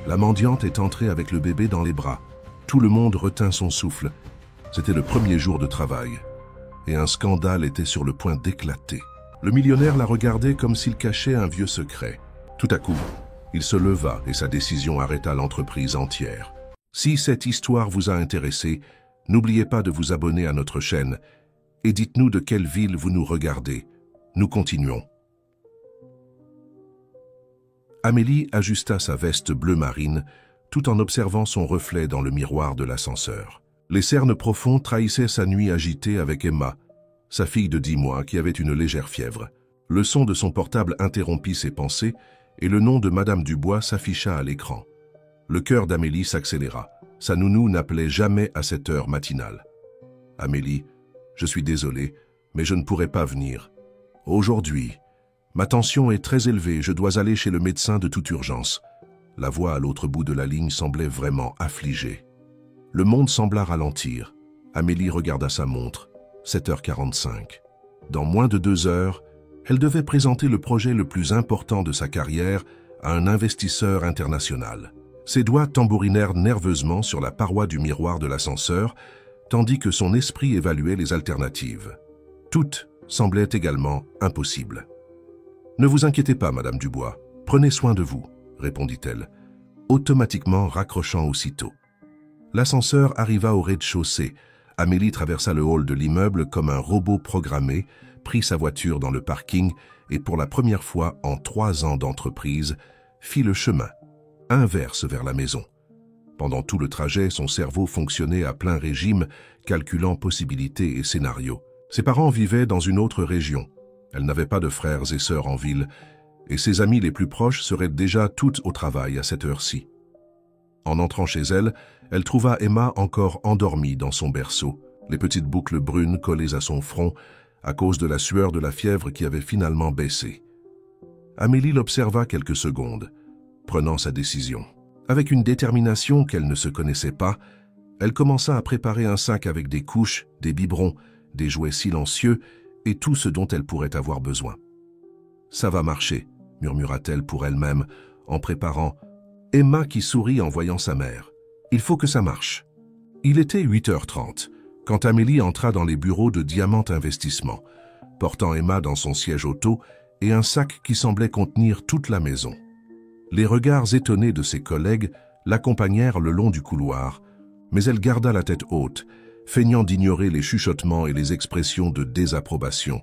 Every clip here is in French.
La mendiante est entrée avec le bébé dans les bras. Tout le monde retint son souffle. C'était le premier jour de travail. Et un scandale était sur le point d'éclater. Le millionnaire la regardait comme s'il cachait un vieux secret. Tout à coup, il se leva et sa décision arrêta l'entreprise entière. Si cette histoire vous a intéressé, n'oubliez pas de vous abonner à notre chaîne et dites-nous de quelle ville vous nous regardez. Nous continuons. Amélie ajusta sa veste bleu marine tout en observant son reflet dans le miroir de l'ascenseur. Les cernes profonds trahissaient sa nuit agitée avec Emma, sa fille de 10 mois qui avait une légère fièvre. Le son de son portable interrompit ses pensées et le nom de Madame Dubois s'afficha à l'écran. Le cœur d'Amélie s'accéléra. Sa nounou n'appelait jamais à cette heure matinale. « Amélie, je suis désolé, mais je ne pourrai pas venir. Aujourd'hui, ma tension est très élevée, je dois aller chez le médecin de toute urgence. » La voix à l'autre bout de la ligne semblait vraiment affligée. Le monde sembla ralentir. Amélie regarda sa montre. 7h45. Dans moins de 2 heures, elle devait présenter le projet le plus important de sa carrière à un investisseur international. Ses doigts tambourinèrent nerveusement sur la paroi du miroir de l'ascenseur, tandis que son esprit évaluait les alternatives. Toutes semblaient également impossibles. « Ne vous inquiétez pas, Madame Dubois, prenez soin de vous », répondit-elle, automatiquement raccrochant aussitôt. L'ascenseur arriva au rez-de-chaussée. Amélie traversa le hall de l'immeuble comme un robot programmé, prit sa voiture dans le parking et pour la première fois en 3 ans d'entreprise, fit le chemin inverse vers la maison. Pendant tout le trajet, son cerveau fonctionnait à plein régime, calculant possibilités et scénarios. Ses parents vivaient dans une autre région. Elle n'avait pas de frères et sœurs en ville, et ses amies les plus proches seraient déjà toutes au travail à cette heure-ci. En entrant chez elle, elle trouva Emma encore endormie dans son berceau, les petites boucles brunes collées à son front, à cause de la sueur de la fièvre qui avait finalement baissé. Amélie l'observa quelques secondes, prenant sa décision. Avec une détermination qu'elle ne se connaissait pas, elle commença à préparer un sac avec des couches, des biberons, des jouets silencieux et tout ce dont elle pourrait avoir besoin. « Ça va marcher », murmura-t-elle pour elle-même, en préparant. Emma qui sourit en voyant sa mère. « Il faut que ça marche. » Il était 8h30, quand Amélie entra dans les bureaux de Diamant Investissement, portant Emma dans son siège auto et un sac qui semblait contenir toute la maison. Les regards étonnés de ses collègues l'accompagnèrent le long du couloir, mais elle garda la tête haute, feignant d'ignorer les chuchotements et les expressions de désapprobation.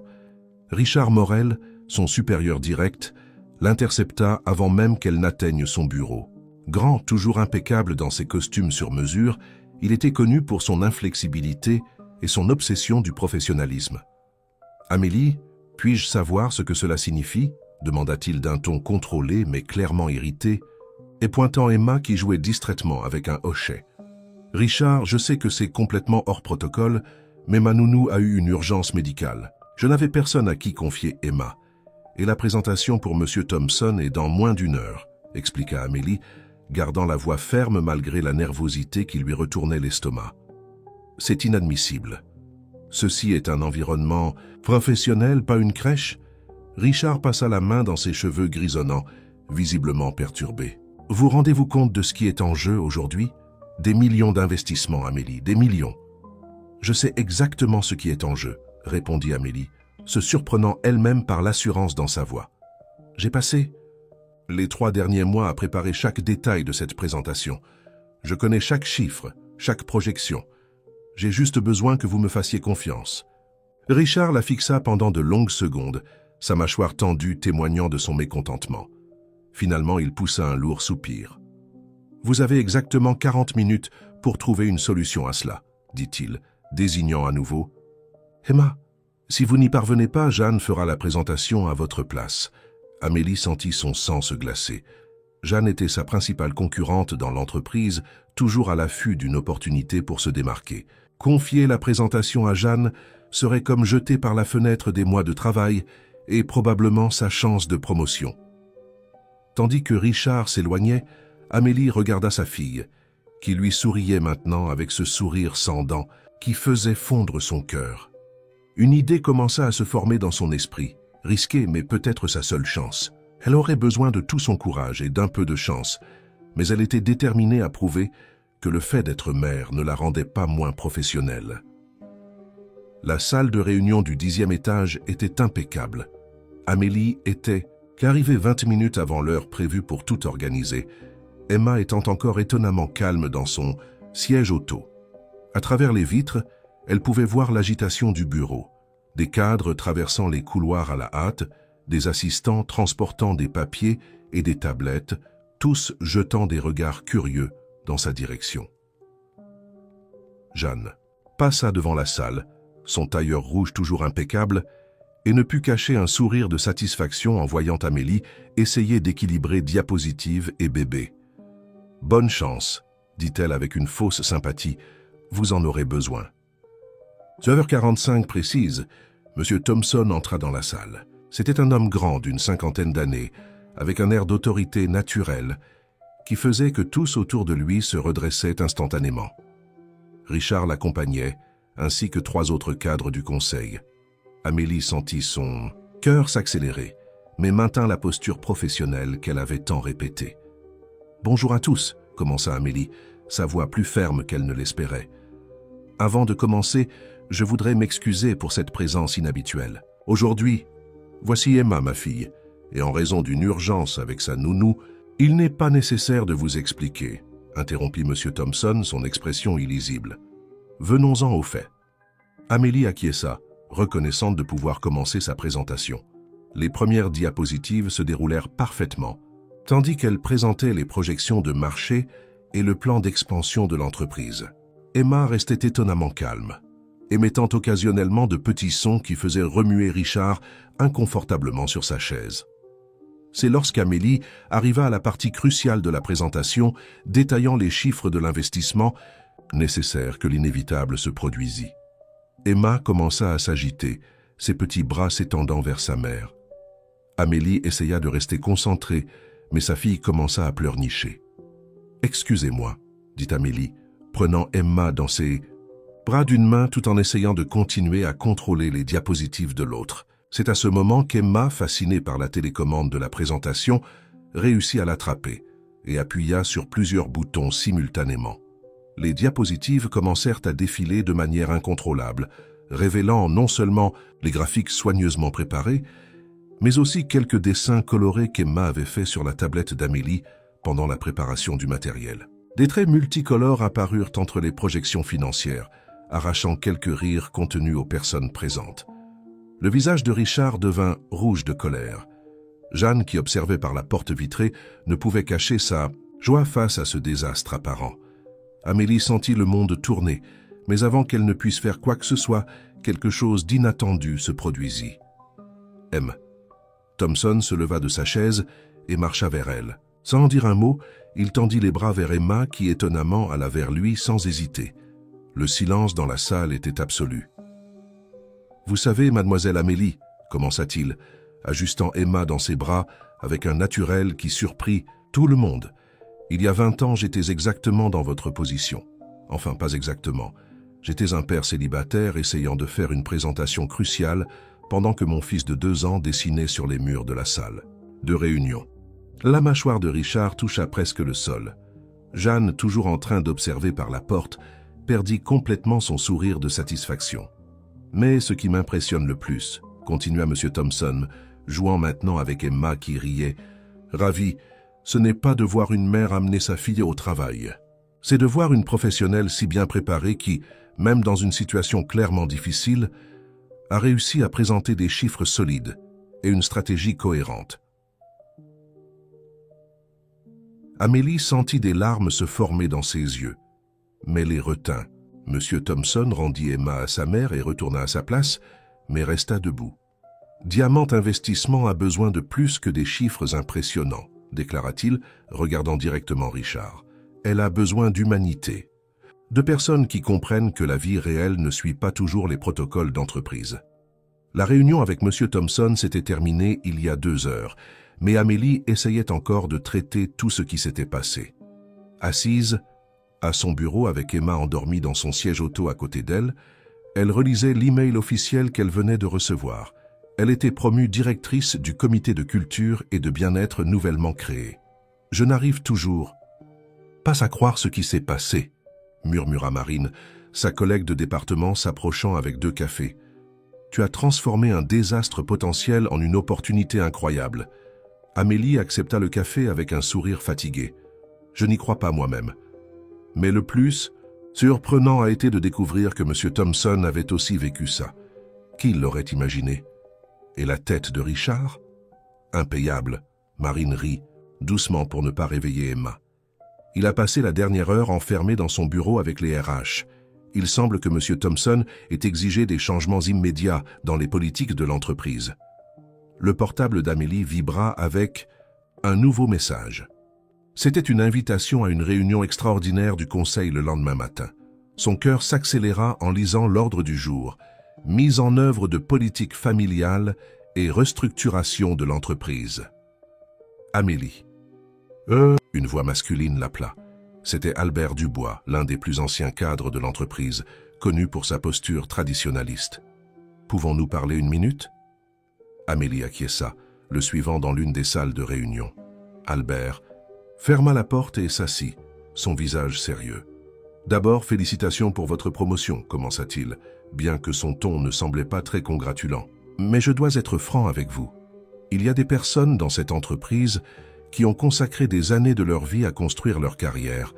Richard Morel, son supérieur direct, l'intercepta avant même qu'elle n'atteigne son bureau. Grand, toujours impeccable dans ses costumes sur mesure, il était connu pour son inflexibilité et son obsession du professionnalisme. « Amélie, puis-je savoir ce que cela signifie ?» demanda-t-il d'un ton contrôlé mais clairement irrité, et pointant Emma qui jouait distraitement avec un hochet. « Richard, je sais que c'est complètement hors protocole, mais ma nounou a eu une urgence médicale. Je n'avais personne à qui confier Emma. Et la présentation pour M. Thompson est dans moins d'1 heure, expliqua Amélie, gardant la voix ferme malgré la nervosité qui lui retournait l'estomac. C'est inadmissible. Ceci est un environnement professionnel, pas une crèche. Richard passa la main dans ses cheveux grisonnants, visiblement perturbés. Vous rendez-vous compte de ce qui est en jeu aujourd'hui? Des millions d'investissements, Amélie, des millions. Je sais exactement ce qui est en jeu, répondit Amélie, se surprenant elle-même par l'assurance dans sa voix. J'ai passé les 3 derniers mois à préparer chaque détail de cette présentation. Je connais chaque chiffre, chaque projection. J'ai juste besoin que vous me fassiez confiance. Richard la fixa pendant de longues secondes, sa mâchoire tendue témoignant de son mécontentement. Finalement, il poussa un lourd soupir. « Vous avez exactement 40 minutes pour trouver une solution à cela, » dit-il, désignant à nouveau. « Emma, si vous n'y parvenez pas, Jeanne fera la présentation à votre place. » Amélie sentit son sang se glacer. Jeanne était sa principale concurrente dans l'entreprise, toujours à l'affût d'une opportunité pour se démarquer. Confier la présentation à Jeanne serait comme jeter par la fenêtre des mois de travail et probablement sa chance de promotion. Tandis que Richard s'éloignait, Amélie regarda sa fille, qui lui souriait maintenant avec ce sourire sans dents qui faisait fondre son cœur. Une idée commença à se former dans son esprit, risquée mais peut-être sa seule chance. Elle aurait besoin de tout son courage et d'un peu de chance, mais elle était déterminée à prouver que le fait d'être mère ne la rendait pas moins professionnelle. La salle de réunion du 10e étage était impeccable. Amélie était qu'arrivée 20 minutes avant l'heure prévue pour tout organiser, Emma étant encore étonnamment calme dans son siège auto. À travers les vitres, elle pouvait voir l'agitation du bureau, des cadres traversant les couloirs à la hâte, des assistants transportant des papiers et des tablettes, tous jetant des regards curieux dans sa direction. Jeanne passa devant la salle, son tailleur rouge toujours impeccable, et ne put cacher un sourire de satisfaction en voyant Amélie essayer d'équilibrer diapositives et bébé. « Bonne chance », dit-elle avec une fausse sympathie, « vous en aurez besoin. » 9h45 précise, M. Thompson entra dans la salle. C'était un homme grand d'une 50aine d'années, avec un air d'autorité naturelle, qui faisait que tous autour de lui se redressaient instantanément. Richard l'accompagnait, ainsi que 3 autres cadres du conseil. Amélie sentit son cœur s'accélérer, mais maintint la posture professionnelle qu'elle avait tant répétée. « Bonjour à tous », commença Amélie, sa voix plus ferme qu'elle ne l'espérait. « Avant de commencer, je voudrais m'excuser pour cette présence inhabituelle. Aujourd'hui, voici Emma, ma fille, et en raison d'une urgence avec sa nounou, il n'est pas nécessaire de vous expliquer, » interrompit M. Thompson, son expression illisible. « Venons-en au fait. » Amélie acquiesça, reconnaissante de pouvoir commencer sa présentation. Les premières diapositives se déroulèrent parfaitement, tandis qu'elle présentait les projections de marché et le plan d'expansion de l'entreprise. Emma restait étonnamment calme, émettant occasionnellement de petits sons qui faisaient remuer Richard inconfortablement sur sa chaise. C'est lorsqu'Amélie arriva à la partie cruciale de la présentation, détaillant les chiffres de l'investissement nécessaire que l'inévitable se produisit. Emma commença à s'agiter, ses petits bras s'étendant vers sa mère. Amélie essaya de rester concentrée, mais sa fille commença à pleurnicher. « Excusez-moi », dit Amélie, prenant Emma dans ses bras d'une main tout en essayant de continuer à contrôler les diapositives de l'autre. C'est à ce moment qu'Emma, fascinée par la télécommande de la présentation, réussit à l'attraper et appuya sur plusieurs boutons simultanément. Les diapositives commencèrent à défiler de manière incontrôlable, révélant non seulement les graphiques soigneusement préparés, mais aussi quelques dessins colorés qu'Emma avait faits sur la tablette d'Amélie pendant la préparation du matériel. Des traits multicolores apparurent entre les projections financières, arrachant quelques rires contenus aux personnes présentes. Le visage de Richard devint rouge de colère. Jeanne, qui observait par la porte vitrée, ne pouvait cacher sa joie face à ce désastre apparent. Amélie sentit le monde tourner, mais avant qu'elle ne puisse faire quoi que ce soit, quelque chose d'inattendu se produisit. M. Thompson se leva de sa chaise et marcha vers elle. Sans dire un mot, il tendit les bras vers Emma qui, étonnamment, alla vers lui sans hésiter. Le silence dans la salle était absolu. « Vous savez, mademoiselle Amélie, » commença-t-il, ajustant Emma dans ses bras avec un naturel qui surprit tout le monde. « Il y a 20 ans, j'étais exactement dans votre position. Enfin, pas exactement. J'étais un père célibataire essayant de faire une présentation cruciale pendant que mon fils de 2 ans dessinait sur les murs de la salle de réunion. » La mâchoire de Richard toucha presque le sol. Jeanne, toujours en train d'observer par la porte, perdit complètement son sourire de satisfaction. « Mais ce qui m'impressionne le plus, » continua M. Thompson, jouant maintenant avec Emma qui riait, « ravi, ce n'est pas de voir une mère amener sa fille au travail. C'est de voir une professionnelle si bien préparée qui, même dans une situation clairement difficile, a réussi à présenter des chiffres solides et une stratégie cohérente. » Amélie sentit des larmes se former dans ses yeux, mais les retint. M. Thompson rendit Emma à sa mère et retourna à sa place, mais resta debout. « Diamant Investissement a besoin de plus que des chiffres impressionnants, » déclara-t-il, regardant directement Richard. « Elle a besoin d'humanité, de personnes qui comprennent que la vie réelle ne suit pas toujours les protocoles d'entreprise. » La réunion avec M. Thompson s'était terminée il y a 2 heures, mais Amélie essayait encore de traiter tout ce qui s'était passé. Assise à son bureau avec Emma endormie dans son siège auto à côté d'elle, elle relisait l'email officiel qu'elle venait de recevoir. Elle était promue directrice du comité de culture et de bien-être nouvellement créé. « Je n'arrive toujours Pas à croire ce qui s'est passé, murmura Marine, sa collègue de département s'approchant avec 2 cafés. Tu as transformé un désastre potentiel en une opportunité incroyable. Amélie accepta le café avec un sourire fatigué. Je n'y crois pas moi-même. Mais le plus surprenant a été de découvrir que M. Thompson avait aussi vécu ça. Qui l'aurait imaginé? Et la tête de Richard? Impayable. Marine rit, doucement pour ne pas réveiller Emma. Il a passé la dernière heure enfermé dans son bureau avec les RH. Il semble que M. Thompson ait exigé des changements immédiats dans les politiques de l'entreprise. Le portable d'Amélie vibra avec un nouveau message. C'était une invitation à une réunion extraordinaire du conseil le lendemain matin. Son cœur s'accéléra en lisant l'ordre du jour. Mise en œuvre de politiques familiales et restructuration de l'entreprise. Amélie. Une voix masculine l'appela. C'était Albert Dubois, l'un des plus anciens cadres de l'entreprise, connu pour sa posture traditionnaliste. Pouvons-nous parler 1 minute? Amélie acquiesça, le suivant dans l'une des salles de réunion. Albert ferma la porte et s'assit, son visage sérieux. D'abord, félicitations pour votre promotion, commença-t-il, bien que son ton ne semblait pas très congratulant. Mais je dois être franc avec vous. Il y a des personnes dans cette entreprise qui ont consacré des années de leur vie à construire leur carrière.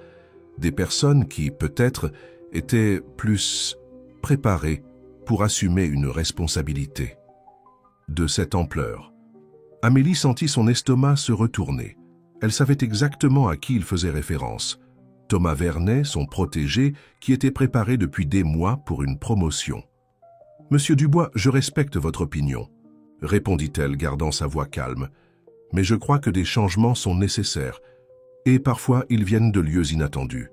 Des personnes qui, peut-être, étaient plus préparées pour assumer une responsabilité. De cette ampleur, Amélie sentit son estomac se retourner. Elle savait exactement à qui il faisait référence. Thomas Vernet, son protégé, qui était préparé depuis des mois pour une promotion. « Monsieur Dubois, je respecte votre opinion, » répondit-elle, gardant sa voix calme. « Mais je crois que des changements sont nécessaires, et parfois ils viennent de lieux inattendus. »«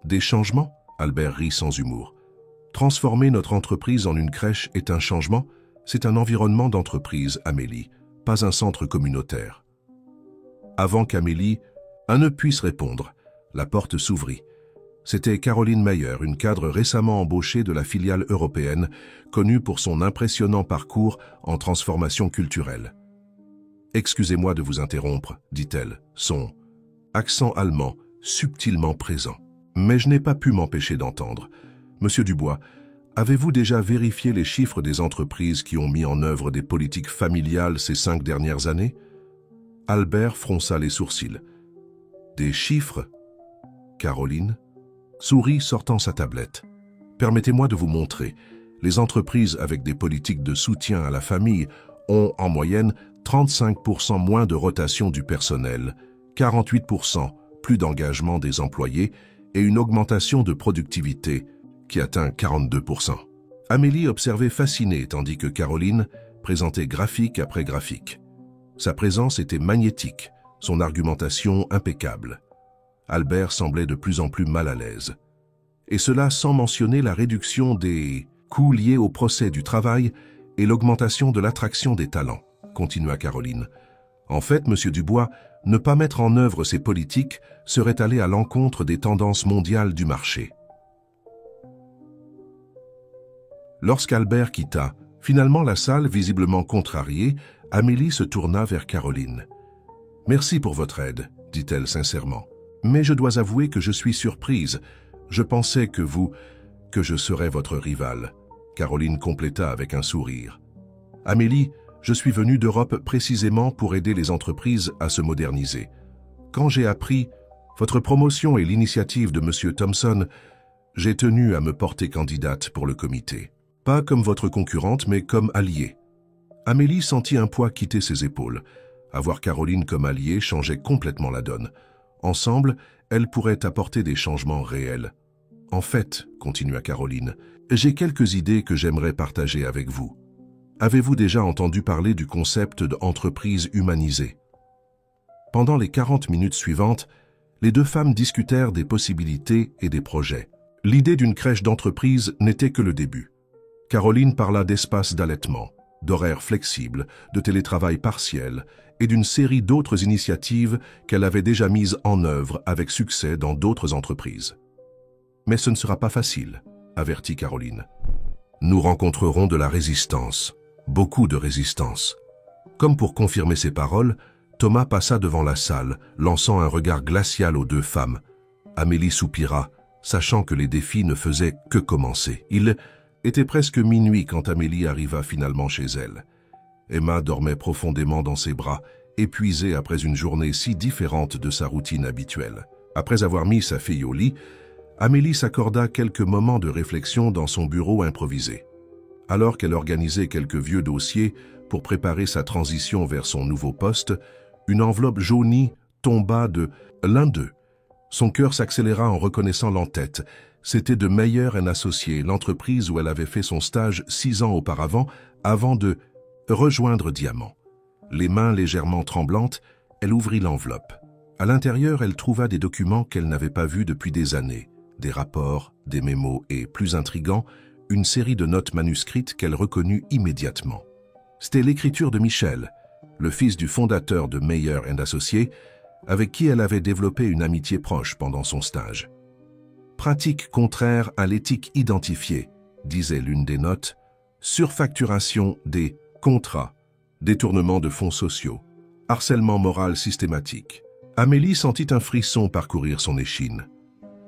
Des changements ?» Albert rit sans humour. « Transformer notre entreprise en une crèche est un changement, c'est un environnement d'entreprise, Amélie, pas un centre communautaire. » Avant qu'Amélie ne puisse répondre, la porte s'ouvrit. C'était Caroline Mayer, une cadre récemment embauchée de la filiale européenne, connue pour son impressionnant parcours en transformation culturelle. « Excusez-moi de vous interrompre, » dit-elle, son accent allemand subtilement présent. Mais je n'ai pas pu m'empêcher d'entendre. « Monsieur Dubois, avez-vous déjà vérifié les chiffres des entreprises qui ont mis en œuvre des politiques familiales ces 5 dernières années ?» Albert fronça les sourcils. « Des chiffres ?» Caroline sourit sortant sa tablette. « Permettez-moi de vous montrer. Les entreprises avec des politiques de soutien à la famille ont, en moyenne, 35% moins de rotation du personnel, 48% plus d'engagement des employés et une augmentation de productivité qui atteint 42%. » Amélie observait fascinée tandis que Caroline présentait graphique après graphique. Sa présence était magnétique, son argumentation impeccable. Albert semblait de plus en plus mal à l'aise. Et cela sans mentionner la réduction des coûts liés au procès du travail et l'augmentation de l'attraction des talents, continua Caroline. En fait, Monsieur Dubois, ne pas mettre en œuvre ces politiques serait aller à l'encontre des tendances mondiales du marché. Lorsqu'Albert quitta, finalement la salle visiblement contrariée, Amélie se tourna vers Caroline. « Merci pour votre aide, » dit-elle sincèrement. « Mais je dois avouer que je suis surprise. Je pensais que je serais votre rivale. » Caroline compléta avec un sourire. « Amélie, je suis venue d'Europe précisément pour aider les entreprises à se moderniser. Quand j'ai appris votre promotion et l'initiative de M. Thompson, j'ai tenu à me porter candidate pour le comité. Pas comme votre concurrente, mais comme alliée. » Amélie sentit un poids quitter ses épaules. Avoir Caroline comme alliée changeait complètement la donne. Ensemble, elle pourrait apporter des changements réels. « En fait, » continua Caroline, « j'ai quelques idées que j'aimerais partager avec vous. Avez-vous déjà entendu parler du concept d'entreprise humanisée ?» Pendant les 40 minutes suivantes, les 2 femmes discutèrent des possibilités et des projets. L'idée d'une crèche d'entreprise n'était que le début. Caroline parla d'espace d'allaitement, d'horaires flexibles, de télétravail partiel et d'une série d'autres initiatives qu'elle avait déjà mises en œuvre avec succès dans d'autres entreprises. « Mais ce ne sera pas facile, » avertit Caroline. « Nous rencontrerons de la résistance, beaucoup de résistance. » Comme pour confirmer ses paroles, Thomas passa devant la salle, lançant un regard glacial aux 2 femmes. Amélie soupira, sachant que les défis ne faisaient que commencer. Il était presque minuit quand Amélie arriva finalement chez elle. Emma dormait profondément dans ses bras, épuisée après une journée si différente de sa routine habituelle. Après avoir mis sa fille au lit, Amélie s'accorda quelques moments de réflexion dans son bureau improvisé. Alors qu'elle organisait quelques vieux dossiers pour préparer sa transition vers son nouveau poste, une enveloppe jaunie tomba de l'un d'eux. Son cœur s'accéléra en reconnaissant l'entête. C'était de Meyer & Associés, l'entreprise où elle avait fait son stage 6 ans auparavant, avant de rejoindre Diamant. Les mains légèrement tremblantes, elle ouvrit l'enveloppe. À l'intérieur, elle trouva des documents qu'elle n'avait pas vus depuis des années, des rapports, des mémos et, plus intrigant, une série de notes manuscrites qu'elle reconnut immédiatement. C'était l'écriture de Michel, le fils du fondateur de Meyer & Associés, avec qui elle avait développé une amitié proche pendant son stage. Pratique contraire à l'éthique identifiée, disait l'une des notes, surfacturation des contrats, détournement de fonds sociaux, harcèlement moral systématique. Amélie sentit un frisson parcourir son échine.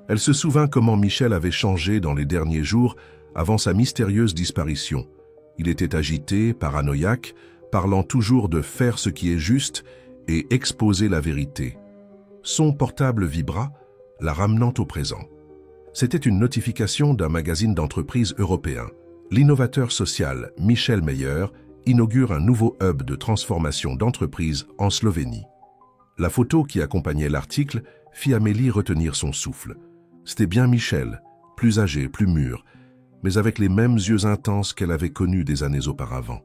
Elle se souvint comment Michel avait changé dans les derniers jours avant sa mystérieuse disparition. Il était agité, paranoïaque, parlant toujours de faire ce qui est juste et exposer la vérité. Son portable vibra, la ramenant au présent. C'était une notification d'un magazine d'entreprise européen. L'innovateur social Michel Meyer inaugure un nouveau hub de transformation d'entreprise en Slovénie. La photo qui accompagnait l'article fit Amélie retenir son souffle. C'était bien Michel, plus âgé, plus mûr, mais avec les mêmes yeux intenses qu'elle avait connus des années auparavant.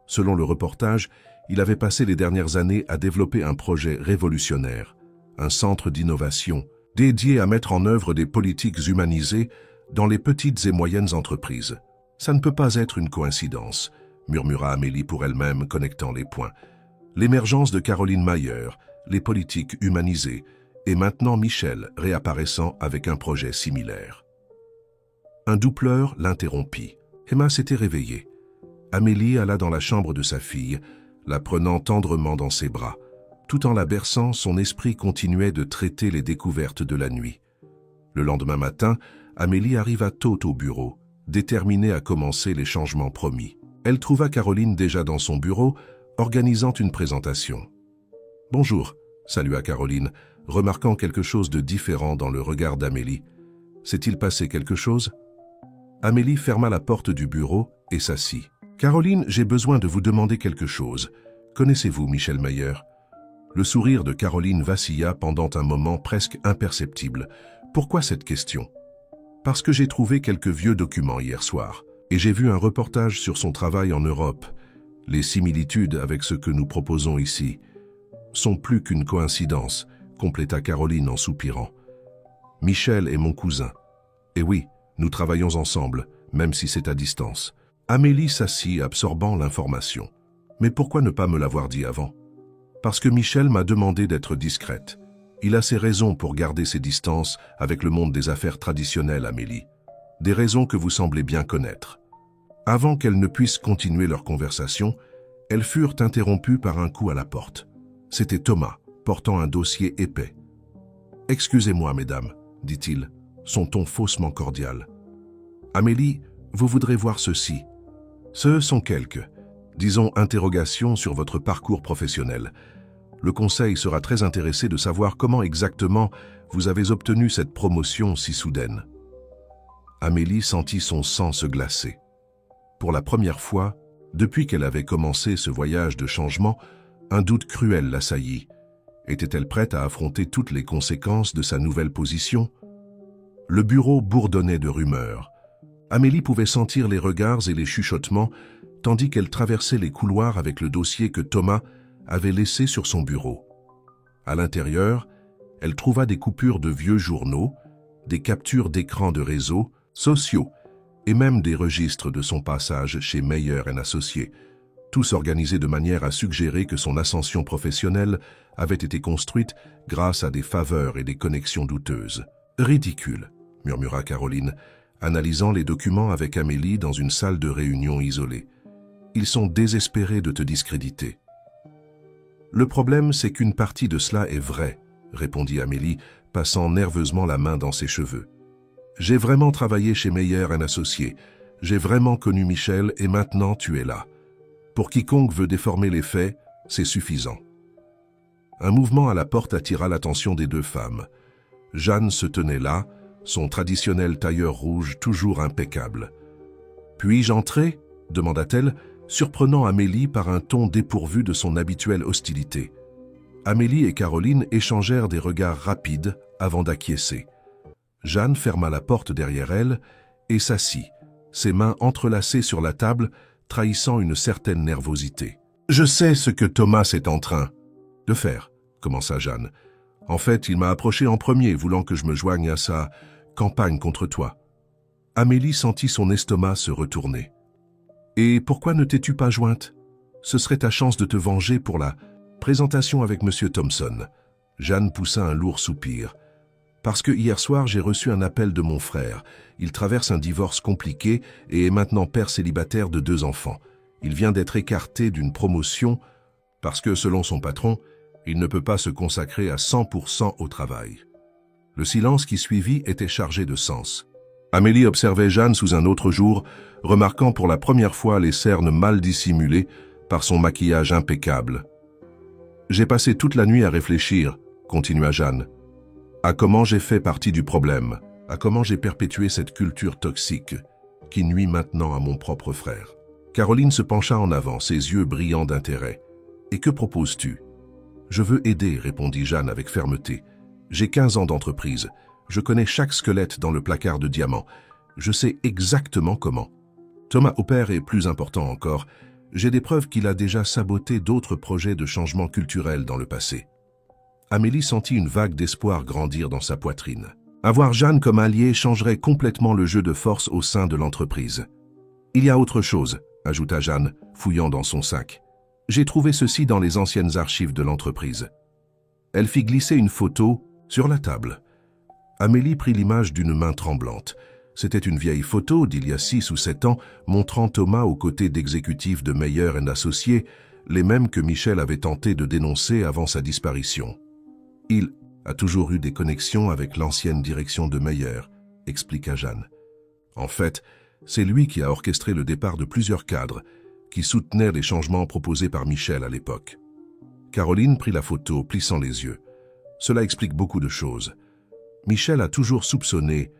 Selon le reportage, il avait passé les dernières années à développer un projet révolutionnaire, un centre d'innovation dédié à mettre en œuvre des politiques humanisées dans les petites et moyennes entreprises. Ça ne peut pas être une coïncidence, murmura Amélie pour elle-même, connectant les points. L'émergence de Caroline Meyer, les politiques humanisées, et maintenant Michel réapparaissant avec un projet similaire. Un doux pleur l'interrompit. Emma s'était réveillée. Amélie alla dans la chambre de sa fille, la prenant tendrement dans ses bras. Tout en la berçant, son esprit continuait de traiter les découvertes de la nuit. Le lendemain matin, Amélie arriva tôt au bureau, déterminée à commencer les changements promis. Elle trouva Caroline déjà dans son bureau, organisant une présentation. « Bonjour », salua Caroline, remarquant quelque chose de différent dans le regard d'Amélie. « S'est-il passé quelque chose ?» Amélie ferma la porte du bureau et s'assit. « Caroline, j'ai besoin de vous demander quelque chose. Connaissez-vous Michel Meyer ?» Le sourire de Caroline vacilla pendant un moment presque imperceptible. « Pourquoi cette question ?»« Parce que j'ai trouvé quelques vieux documents hier soir, et j'ai vu un reportage sur son travail en Europe. Les similitudes avec ce que nous proposons ici sont plus qu'une coïncidence, compléta Caroline en soupirant. Michel est mon cousin. Et oui, nous travaillons ensemble, même si c'est à distance. Amélie s'assit, absorbant l'information. Mais pourquoi ne pas me l'avoir dit avant? Parce que Michel m'a demandé d'être discrète. Il a ses raisons pour garder ses distances avec le monde des affaires traditionnelles, Amélie. Des raisons que vous semblez bien connaître. Avant qu'elles ne puissent continuer leur conversation, elles furent interrompues par un coup à la porte. C'était Thomas, portant un dossier épais. « Excusez-moi, mesdames, dit-il, son ton faussement cordial. Amélie, vous voudrez voir ceci. Ce sont quelques, disons, interrogations sur votre parcours professionnel. Le conseil sera très intéressé de savoir comment exactement vous avez obtenu cette promotion si soudaine. » Amélie sentit son sang se glacer. Pour la première fois, depuis qu'elle avait commencé ce voyage de changement, un doute cruel l'assaillit. Était-elle prête à affronter toutes les conséquences de sa nouvelle position? Le bureau bourdonnait de rumeurs. Amélie pouvait sentir les regards et les chuchotements, tandis qu'elle traversait les couloirs avec le dossier que Thomas avait laissé sur son bureau. À l'intérieur, elle trouva des coupures de vieux journaux, des captures d'écrans de réseaux sociaux et même des registres de son passage chez Meyer & Associés, tous organisés de manière à suggérer que son ascension professionnelle avait été construite grâce à des faveurs et des connexions douteuses. « Ridicule », murmura Caroline, analysant les documents avec Amélie dans une salle de réunion isolée. « Ils sont désespérés de te discréditer. » « Le problème, c'est qu'une partie de cela est vraie, » répondit Amélie, passant nerveusement la main dans ses cheveux. « J'ai vraiment travaillé chez Meyer & Associés. J'ai vraiment connu Michel et maintenant tu es là. Pour quiconque veut déformer les faits, c'est suffisant. » Un mouvement à la porte attira l'attention des deux femmes. Jeanne se tenait là, son traditionnel tailleur rouge toujours impeccable. « Puis-je entrer ?» demanda-t-elle, surprenant Amélie par un ton dépourvu de son habituelle hostilité. Amélie et Caroline échangèrent des regards rapides avant d'acquiescer. Jeanne ferma la porte derrière elle et s'assit, ses mains entrelacées sur la table, trahissant une certaine nervosité. « Je sais ce que Thomas est en train de faire, » commença Jeanne. « En fait, il m'a approché en premier, voulant que je me joigne à sa campagne contre toi. » Amélie sentit son estomac se retourner. « Et pourquoi ne t'es-tu pas jointe? Ce serait ta chance de te venger pour la présentation avec M. Thompson. » Jeanne poussa un lourd soupir. « Parce que hier soir, j'ai reçu un appel de mon frère. Il traverse un divorce compliqué et est maintenant père célibataire de 2 enfants. Il vient d'être écarté d'une promotion parce que, selon son patron, il ne peut pas se consacrer à 100% au travail. » Le silence qui suivit était chargé de sens. Amélie observait Jeanne sous un autre jour, remarquant pour la première fois les cernes mal dissimulées par son maquillage impeccable. « J'ai passé toute la nuit à réfléchir, » continua Jeanne, « à comment j'ai fait partie du problème, à comment j'ai perpétué cette culture toxique qui nuit maintenant à mon propre frère. » Caroline se pencha en avant, ses yeux brillants d'intérêt. « Et que proposes-tu » ? « Je veux aider, » répondit Jeanne avec fermeté. « J'ai 15 ans d'entreprise. Je connais chaque squelette dans le placard de diamants. Je sais exactement comment. Thomas Hopper est plus important encore. J'ai des preuves qu'il a déjà saboté d'autres projets de changement culturel dans le passé. » Amélie sentit une vague d'espoir grandir dans sa poitrine. Avoir Jeanne comme alliée changerait complètement le jeu de force au sein de l'entreprise. « Il y a autre chose, » ajouta Jeanne, fouillant dans son sac. « J'ai trouvé ceci dans les anciennes archives de l'entreprise. » Elle fit glisser une photo sur la table. Amélie prit l'image d'une main tremblante. C'était une vieille photo d'il y a 6 ou 7 ans montrant Thomas aux côtés d'exécutifs de Meyer & Associés, les mêmes que Michel avait tenté de dénoncer avant sa disparition. « Il a toujours eu des connexions avec l'ancienne direction de Meyer », expliqua Jeanne. « En fait, c'est lui qui a orchestré le départ de plusieurs cadres qui soutenaient les changements proposés par Michel à l'époque. » Caroline prit la photo, plissant les yeux. Cela explique beaucoup de choses. Michel a toujours soupçonné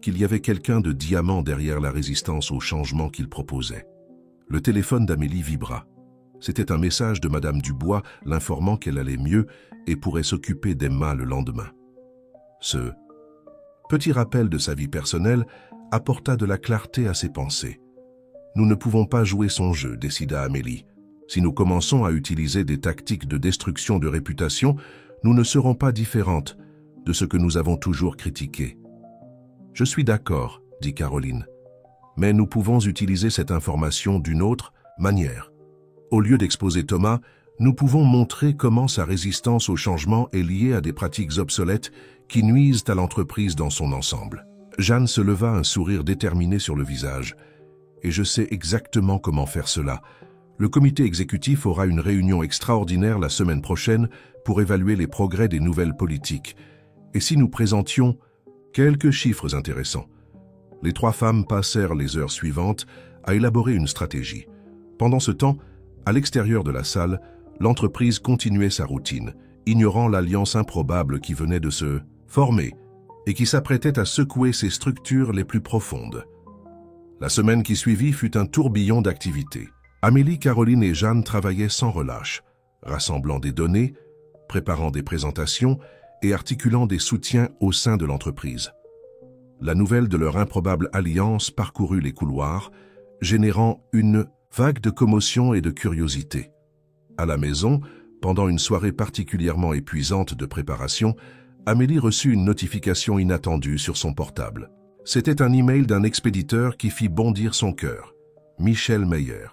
qu'il y avait quelqu'un de diamant derrière la résistance aux changements qu'il proposait. Le téléphone d'Amélie vibra. C'était un message de Madame Dubois l'informant qu'elle allait mieux et pourrait s'occuper d'Emma le lendemain. Ce petit rappel de sa vie personnelle apporta de la clarté à ses pensées. « Nous ne pouvons pas jouer son jeu, » décida Amélie. « Si nous commençons à utiliser des tactiques de destruction de réputation, nous ne serons pas différentes de ce que nous avons toujours critiqué. »« Je suis d'accord, » dit Caroline. « Mais nous pouvons utiliser cette information d'une autre manière. Au lieu d'exposer Thomas, nous pouvons montrer comment sa résistance au changement est liée à des pratiques obsolètes qui nuisent à l'entreprise dans son ensemble. » Jeanne se leva, un sourire déterminé sur le visage. « Et je sais exactement comment faire cela. Le comité exécutif aura une réunion extraordinaire la semaine prochaine pour évaluer les progrès des nouvelles politiques. Et si nous présentions quelques chiffres intéressants ?» Les 3 femmes passèrent les heures suivantes à élaborer une stratégie. Pendant ce temps, à l'extérieur de la salle, l'entreprise continuait sa routine, ignorant l'alliance improbable qui venait de se former et qui s'apprêtait à secouer ses structures les plus profondes. La semaine qui suivit fut un tourbillon d'activités. Amélie, Caroline et Jeanne travaillaient sans relâche, rassemblant des données, préparant des présentations et articulant des soutiens au sein de l'entreprise. La nouvelle de leur improbable alliance parcourut les couloirs, générant une vague de commotion et de curiosité. À la maison, pendant une soirée particulièrement épuisante de préparation, Amélie reçut une notification inattendue sur son portable. C'était un email d'un expéditeur qui fit bondir son cœur. Michel Meyer.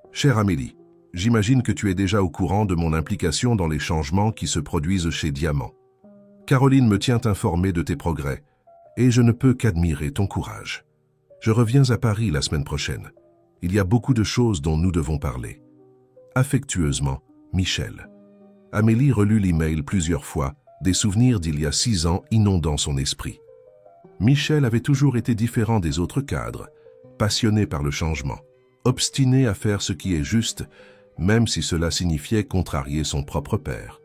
« Chère Amélie, j'imagine que tu es déjà au courant de mon implication dans les changements qui se produisent chez Diamant. Caroline me tient informée de tes progrès, et je ne peux qu'admirer ton courage. Je reviens à Paris la semaine prochaine. Il y a beaucoup de choses dont nous devons parler. Affectueusement, Michel. » Amélie relut l'email plusieurs fois des souvenirs d'il y a 6 ans inondant son esprit. Michel avait toujours été différent des autres cadres, passionné par le changement, obstiné à faire ce qui est juste, même si cela signifiait contrarier son propre père.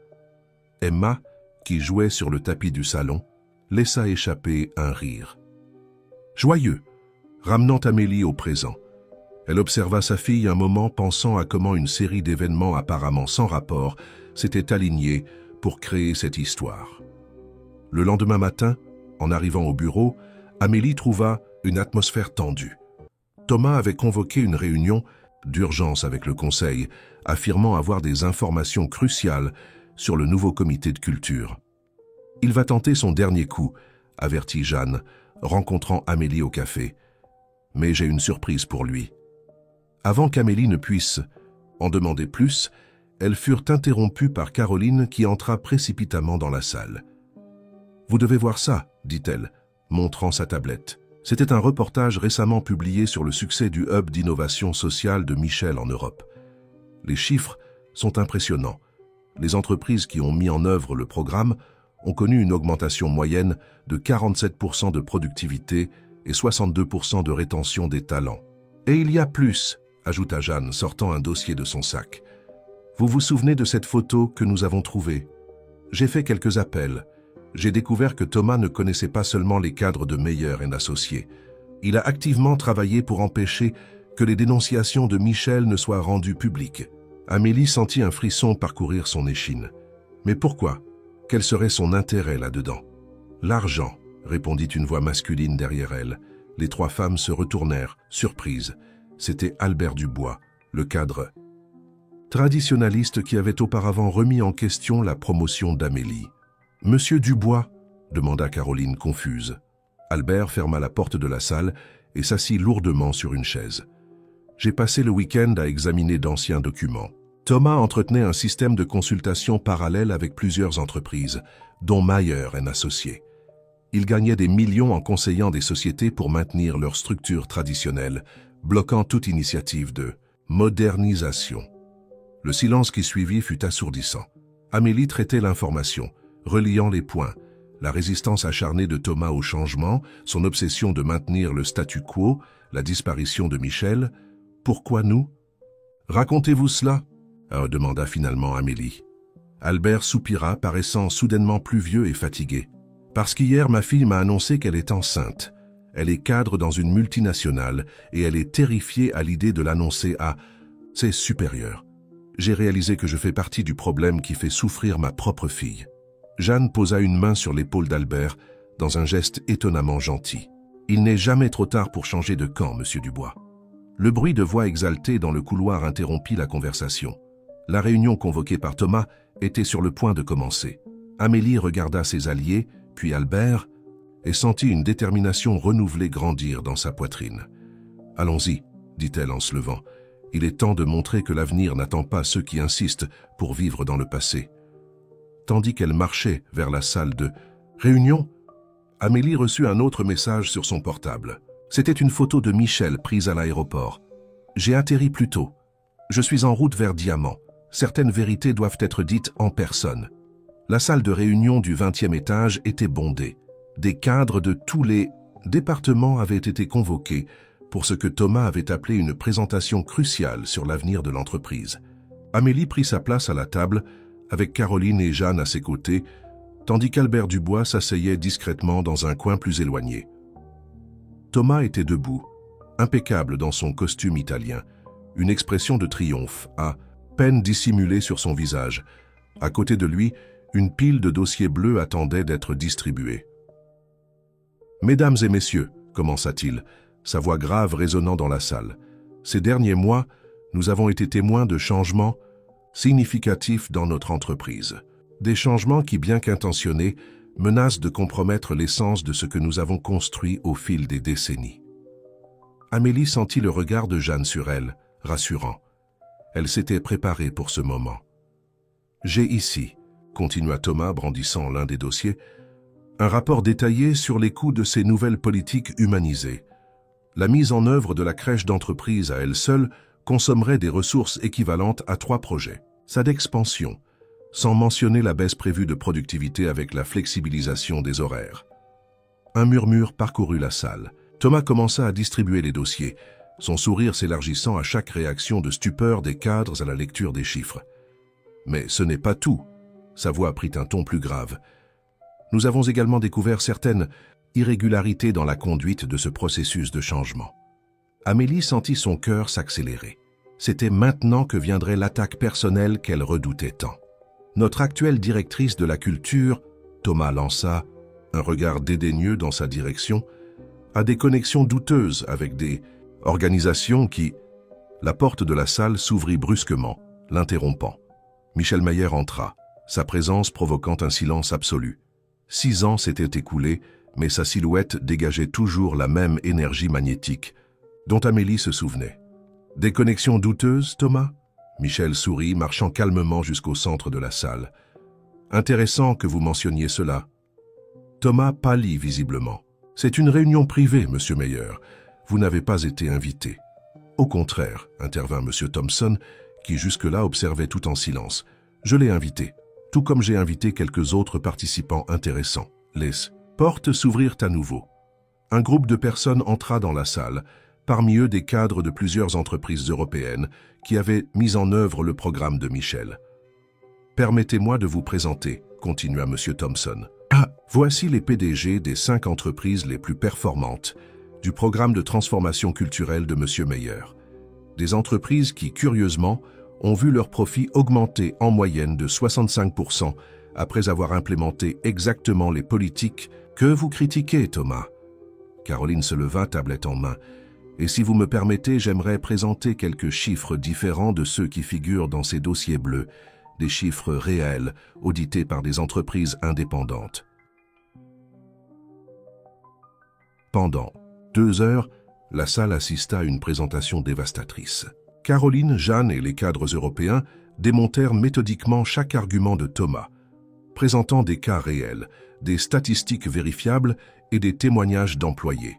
Emma, qui jouait sur le tapis du salon, laissa échapper un rire. Joyeux, ramenant Amélie au présent. Elle observa sa fille un moment pensant à comment une série d'événements apparemment sans rapport s'était alignée pour créer cette histoire. Le lendemain matin, en arrivant au bureau, Amélie trouva une atmosphère tendue. Thomas avait convoqué une réunion d'urgence avec le conseil, affirmant avoir des informations cruciales sur le nouveau comité de culture. « Il va tenter son dernier coup », avertit Jeanne, rencontrant Amélie au café. « Mais j'ai une surprise pour lui. » Avant qu'Amélie ne puisse en demander plus, elles furent interrompues par Caroline qui entra précipitamment dans la salle. « Vous devez voir ça », dit-elle, montrant sa tablette. C'était un reportage récemment publié sur le succès du hub d'innovation sociale de Michel en Europe. Les chiffres sont impressionnants. Les entreprises qui ont mis en œuvre le programme ont connu une augmentation moyenne de 47% de productivité et 62% de rétention des talents. « Et il y a plus », ajouta Jeanne, sortant un dossier de son sac. « Vous vous souvenez de cette photo que nous avons trouvée? J'ai fait quelques appels. J'ai découvert que Thomas ne connaissait pas seulement les cadres de Meyer & Associés. Il a activement travaillé pour empêcher que les dénonciations de Michel ne soient rendues publiques. » Amélie sentit un frisson parcourir son échine. « Mais pourquoi? Quel serait son intérêt là-dedans? »« L'argent, » répondit une voix masculine derrière elle. Les 3 femmes se retournèrent, surprises. C'était Albert Dubois, le cadre traditionnaliste qui avait auparavant remis en question la promotion d'Amélie. « Monsieur Dubois ?» demanda Caroline confuse. Albert ferma la porte de la salle et s'assit lourdement sur une chaise. « J'ai passé le week-end à examiner d'anciens documents. Thomas entretenait un système de consultation parallèle avec plusieurs entreprises, dont Meyer & Associés. Il gagnait des millions en conseillant des sociétés pour maintenir leur structure traditionnelle, bloquant toute initiative de modernisation. » Le silence qui suivit fut assourdissant. Amélie traitait l'information, reliant les points, la résistance acharnée de Thomas au changement, son obsession de maintenir le statu quo, la disparition de Michel. « Pourquoi nous ?»« Racontez-vous cela ?» demanda finalement Amélie. Albert soupira, paraissant soudainement plus vieux et fatigué. « Parce qu'hier, ma fille m'a annoncé qu'elle est enceinte. Elle est cadre dans une multinationale et elle est terrifiée à l'idée de l'annoncer à ses supérieurs. J'ai réalisé que je fais partie du problème qui fait souffrir ma propre fille. » Jeanne posa une main sur l'épaule d'Albert dans un geste étonnamment gentil. « Il n'est jamais trop tard pour changer de camp, monsieur Dubois. » Le bruit de voix exaltée dans le couloir interrompit la conversation. La réunion convoquée par Thomas était sur le point de commencer. Amélie regarda ses alliés, puis Albert, et sentit une détermination renouvelée grandir dans sa poitrine. « Allons-y, » dit-elle en se levant. « Il est temps de montrer que l'avenir n'attend pas ceux qui insistent pour vivre dans le passé. » Tandis qu'elle marchait vers la salle de réunion, Amélie reçut un autre message sur son portable. C'était une photo de Michel prise à l'aéroport. « J'ai atterri plus tôt. Je suis en route vers Diamant. Certaines vérités doivent être dites en personne. » La salle de réunion du 20e étage était bondée. Des cadres de tous les départements avaient été convoqués pour ce que Thomas avait appelé une présentation cruciale sur l'avenir de l'entreprise. Amélie prit sa place à la table, avec Caroline et Jeanne à ses côtés, tandis qu'Albert Dubois s'asseyait discrètement dans un coin plus éloigné. Thomas était debout, impeccable dans son costume italien, une expression de triomphe, à peine dissimulée sur son visage. À côté de lui, une pile de dossiers bleus attendait d'être distribuée. « Mesdames et messieurs, » commença-t-il, sa voix grave résonnant dans la salle, « ces derniers mois, nous avons été témoins de changements significatifs dans notre entreprise. Des changements qui, bien qu'intentionnés, menacent de compromettre l'essence de ce que nous avons construit au fil des décennies. » Amélie sentit le regard de Jeanne sur elle, rassurant. Elle s'était préparée pour ce moment. « J'ai ici, » continua Thomas brandissant l'un des dossiers, « un rapport détaillé sur les coûts de ces nouvelles politiques humanisées. La mise en œuvre de la crèche d'entreprise à elle seule consommerait des ressources équivalentes à 3 projets. SADEX Pension, sans mentionner la baisse prévue de productivité avec la flexibilisation des horaires. Un murmure parcourut la salle. Thomas commença à distribuer les dossiers, son sourire s'élargissant à chaque réaction de stupeur des cadres à la lecture des chiffres. Mais ce n'est pas tout. Sa voix prit un ton plus grave. Nous avons également découvert certaines irrégularités dans la conduite de ce processus de changement. Amélie sentit son cœur s'accélérer. C'était maintenant que viendrait l'attaque personnelle qu'elle redoutait tant. Notre actuelle directrice de la culture, Thomas lança un regard dédaigneux dans sa direction, a des connexions douteuses avec des organisations qui... La porte de la salle s'ouvrit brusquement, l'interrompant. Michel Mayer entra, sa présence provoquant un silence absolu. 6 ans s'étaient écoulés, mais sa silhouette dégageait toujours la même énergie magnétique, dont Amélie se souvenait. Des connexions douteuses, Thomas? Michel sourit, marchant calmement jusqu'au centre de la salle. Intéressant que vous mentionniez cela. Thomas pâlit visiblement. C'est une réunion privée, monsieur Meyer. Vous n'avez pas été invité. Au contraire, intervint monsieur Thompson, qui jusque-là observait tout en silence. Je l'ai invité, tout comme j'ai invité quelques autres participants intéressants. Les portes s'ouvrirent à nouveau. Un groupe de personnes entra dans la salle, parmi eux des cadres de plusieurs entreprises européennes qui avaient mis en œuvre le programme de Michel. « Permettez-moi de vous présenter », continua monsieur Thompson. « Voici les PDG des 5 entreprises les plus performantes du programme de transformation culturelle de monsieur Meyer. Des entreprises qui, curieusement, ont vu leurs profits augmenter en moyenne de 65% après avoir implémenté exactement les politiques que vous critiquez, Thomas. » Caroline se leva, tablette en main. « Et si vous me permettez, j'aimerais présenter quelques chiffres différents de ceux qui figurent dans ces dossiers bleus, des chiffres réels, audités par des entreprises indépendantes. » Pendant 2 heures, la salle assista à une présentation dévastatrice. Caroline, Jeanne et les cadres européens démontèrent méthodiquement chaque argument de Thomas, présentant des cas réels, des statistiques vérifiables et des témoignages d'employés.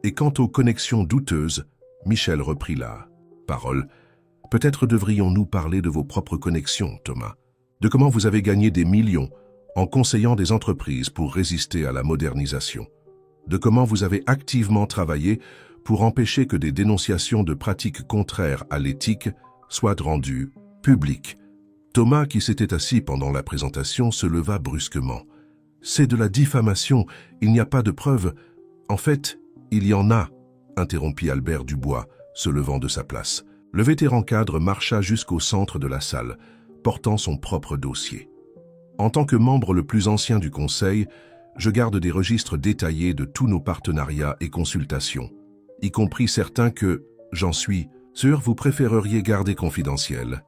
Et quant aux connexions douteuses, Michel reprit la parole. « Peut-être devrions-nous parler de vos propres connexions, Thomas, de comment vous avez gagné des millions en conseillant des entreprises pour résister à la modernisation, de comment vous avez activement travaillé pour empêcher que des dénonciations de pratiques contraires à l'éthique soient rendues publiques. » Thomas, qui s'était assis pendant la présentation, se leva brusquement. « C'est de la diffamation, il n'y a pas de preuves. En fait, il y en a, » interrompit Albert Dubois, se levant de sa place. Le vétéran cadre marcha jusqu'au centre de la salle, portant son propre dossier. « En tant que membre le plus ancien du Conseil, je garde des registres détaillés de tous nos partenariats et consultations, y compris certains que, j'en suis sûr, vous préféreriez garder confidentiels. »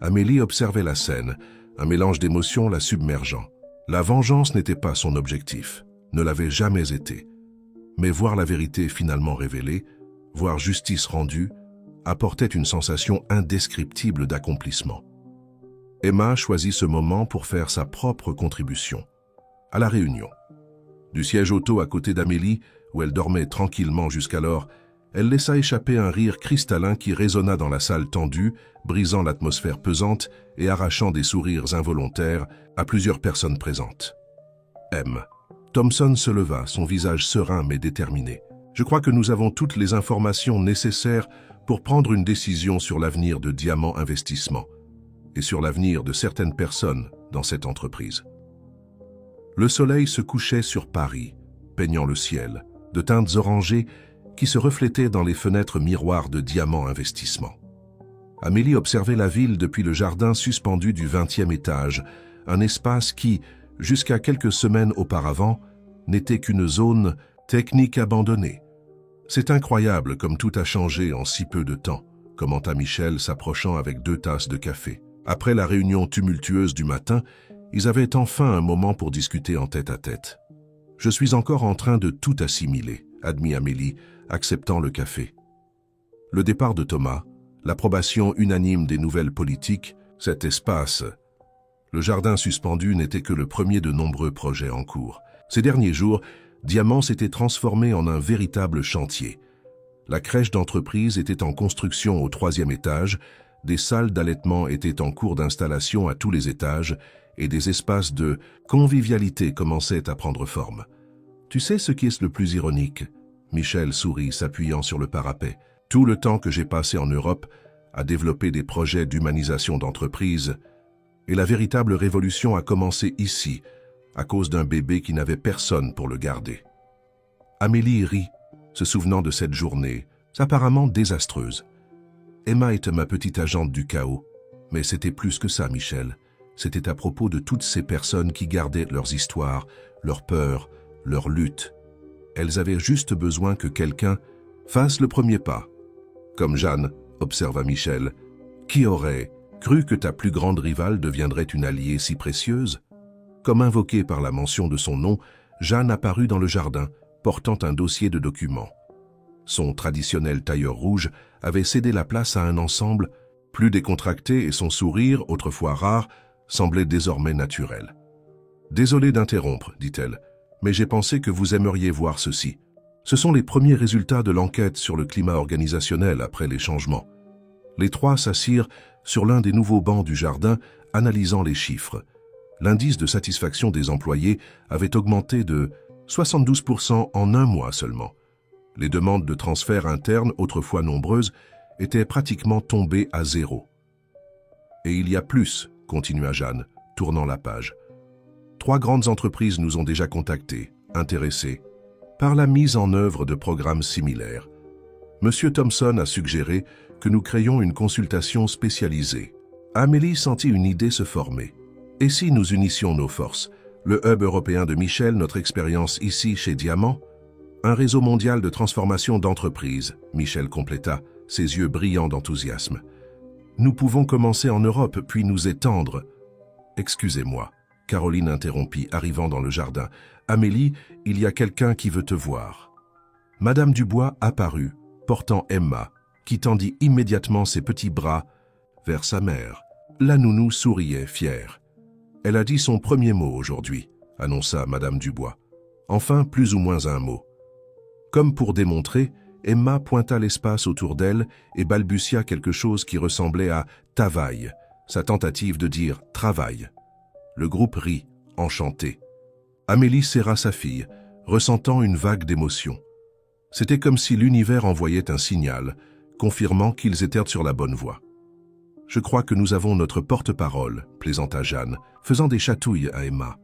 Amélie observait la scène, un mélange d'émotions la submergeant. La vengeance n'était pas son objectif, ne l'avait jamais été. Mais voir la vérité finalement révélée, voir justice rendue, apportait une sensation indescriptible d'accomplissement. Emma choisit ce moment pour faire sa propre contribution. À la réunion. Du siège auto à côté d'Amélie, où elle dormait tranquillement jusqu'alors, elle laissa échapper un rire cristallin qui résonna dans la salle tendue, brisant l'atmosphère pesante et arrachant des sourires involontaires à plusieurs personnes présentes. M. Thompson se leva, son visage serein mais déterminé. « Je crois que nous avons toutes les informations nécessaires pour prendre une décision sur l'avenir de Diamant Investissement et sur l'avenir de certaines personnes dans cette entreprise. » Le soleil se couchait sur Paris, peignant le ciel, de teintes orangées qui se reflétaient dans les fenêtres miroirs de Diamant Investissement. Amélie observait la ville depuis le jardin suspendu du 20e étage, un espace qui, jusqu'à quelques semaines auparavant, n'était qu'une zone technique abandonnée. « C'est incroyable comme tout a changé en si peu de temps », commenta Michel s'approchant avec 2 tasses de café. Après la réunion tumultueuse du matin, ils avaient enfin un moment pour discuter en tête-à-tête. « Je suis encore en train de tout assimiler », admit Amélie, acceptant le café. Le départ de Thomas, l'approbation unanime des nouvelles politiques, cet espace. Le jardin suspendu n'était que le premier de nombreux projets en cours. Ces derniers jours, Diamant s'était transformé en un véritable chantier. La crèche d'entreprise était en construction au 3e étage, des salles d'allaitement étaient en cours d'installation à tous les étages et des espaces de convivialité commençaient à prendre forme. « Tu sais ce qui est le plus ironique ?» Michel sourit, s'appuyant sur le parapet. « Tout le temps que j'ai passé en Europe à développer des projets d'humanisation d'entreprise, et la véritable révolution a commencé ici, à cause d'un bébé qui n'avait personne pour le garder. » Amélie rit, se souvenant de cette journée, apparemment désastreuse. Emma était ma petite agente du chaos, mais c'était plus que ça, Michel. C'était à propos de toutes ces personnes qui gardaient leurs histoires, leurs peurs, leurs luttes. Elles avaient juste besoin que quelqu'un fasse le premier pas. Comme Jeanne, observa Michel, qui aurait cru que ta plus grande rivale deviendrait une alliée si précieuse? Comme invoquée par la mention de son nom, Jeanne apparut dans le jardin, portant un dossier de documents. Son traditionnel tailleur rouge avait cédé la place à un ensemble plus décontracté et son sourire, autrefois rare, semblait désormais naturel. « Désolé d'interrompre, dit-elle, mais j'ai pensé que vous aimeriez voir ceci. Ce sont les premiers résultats de l'enquête sur le climat organisationnel après les changements. » Les trois s'assirent sur l'un des nouveaux bancs du jardin, analysant les chiffres. L'indice de satisfaction des employés avait augmenté de 72% en un mois seulement. Les demandes de transfert interne, autrefois nombreuses, étaient pratiquement tombées à zéro. « Et il y a plus, » continua Jeanne, tournant la page. « 3 grandes entreprises nous ont déjà contactés, intéressés, par la mise en œuvre de programmes similaires. Monsieur Thompson a suggéré que nous créions une consultation spécialisée. » Amélie sentit une idée se former. « Et si nous unissions nos forces, le hub européen de Michel, notre expérience ici chez Diamant, un réseau mondial de transformation d'entreprises, Michel compléta, ses yeux brillants d'enthousiasme. Nous pouvons commencer en Europe, puis nous étendre. » « Excusez-moi, » Caroline interrompit, arrivant dans le jardin. « Amélie, il y a quelqu'un qui veut te voir. » Madame Dubois apparut, portant Emma, qui tendit immédiatement ses petits bras vers sa mère. La nounou souriait, fière. « Elle a dit son premier mot aujourd'hui, » annonça Madame Dubois. Enfin, plus ou moins un mot. Comme pour démontrer, Emma pointa l'espace autour d'elle et balbutia quelque chose qui ressemblait à « tavaille », sa tentative de dire « travail ». Le groupe rit, enchanté. Amélie serra sa fille, ressentant une vague d'émotion. C'était comme si l'univers envoyait un signal, confirmant qu'ils étaient sur la bonne voie. « Je crois que nous avons notre porte-parole », plaisanta Jeanne, faisant des chatouilles à Emma.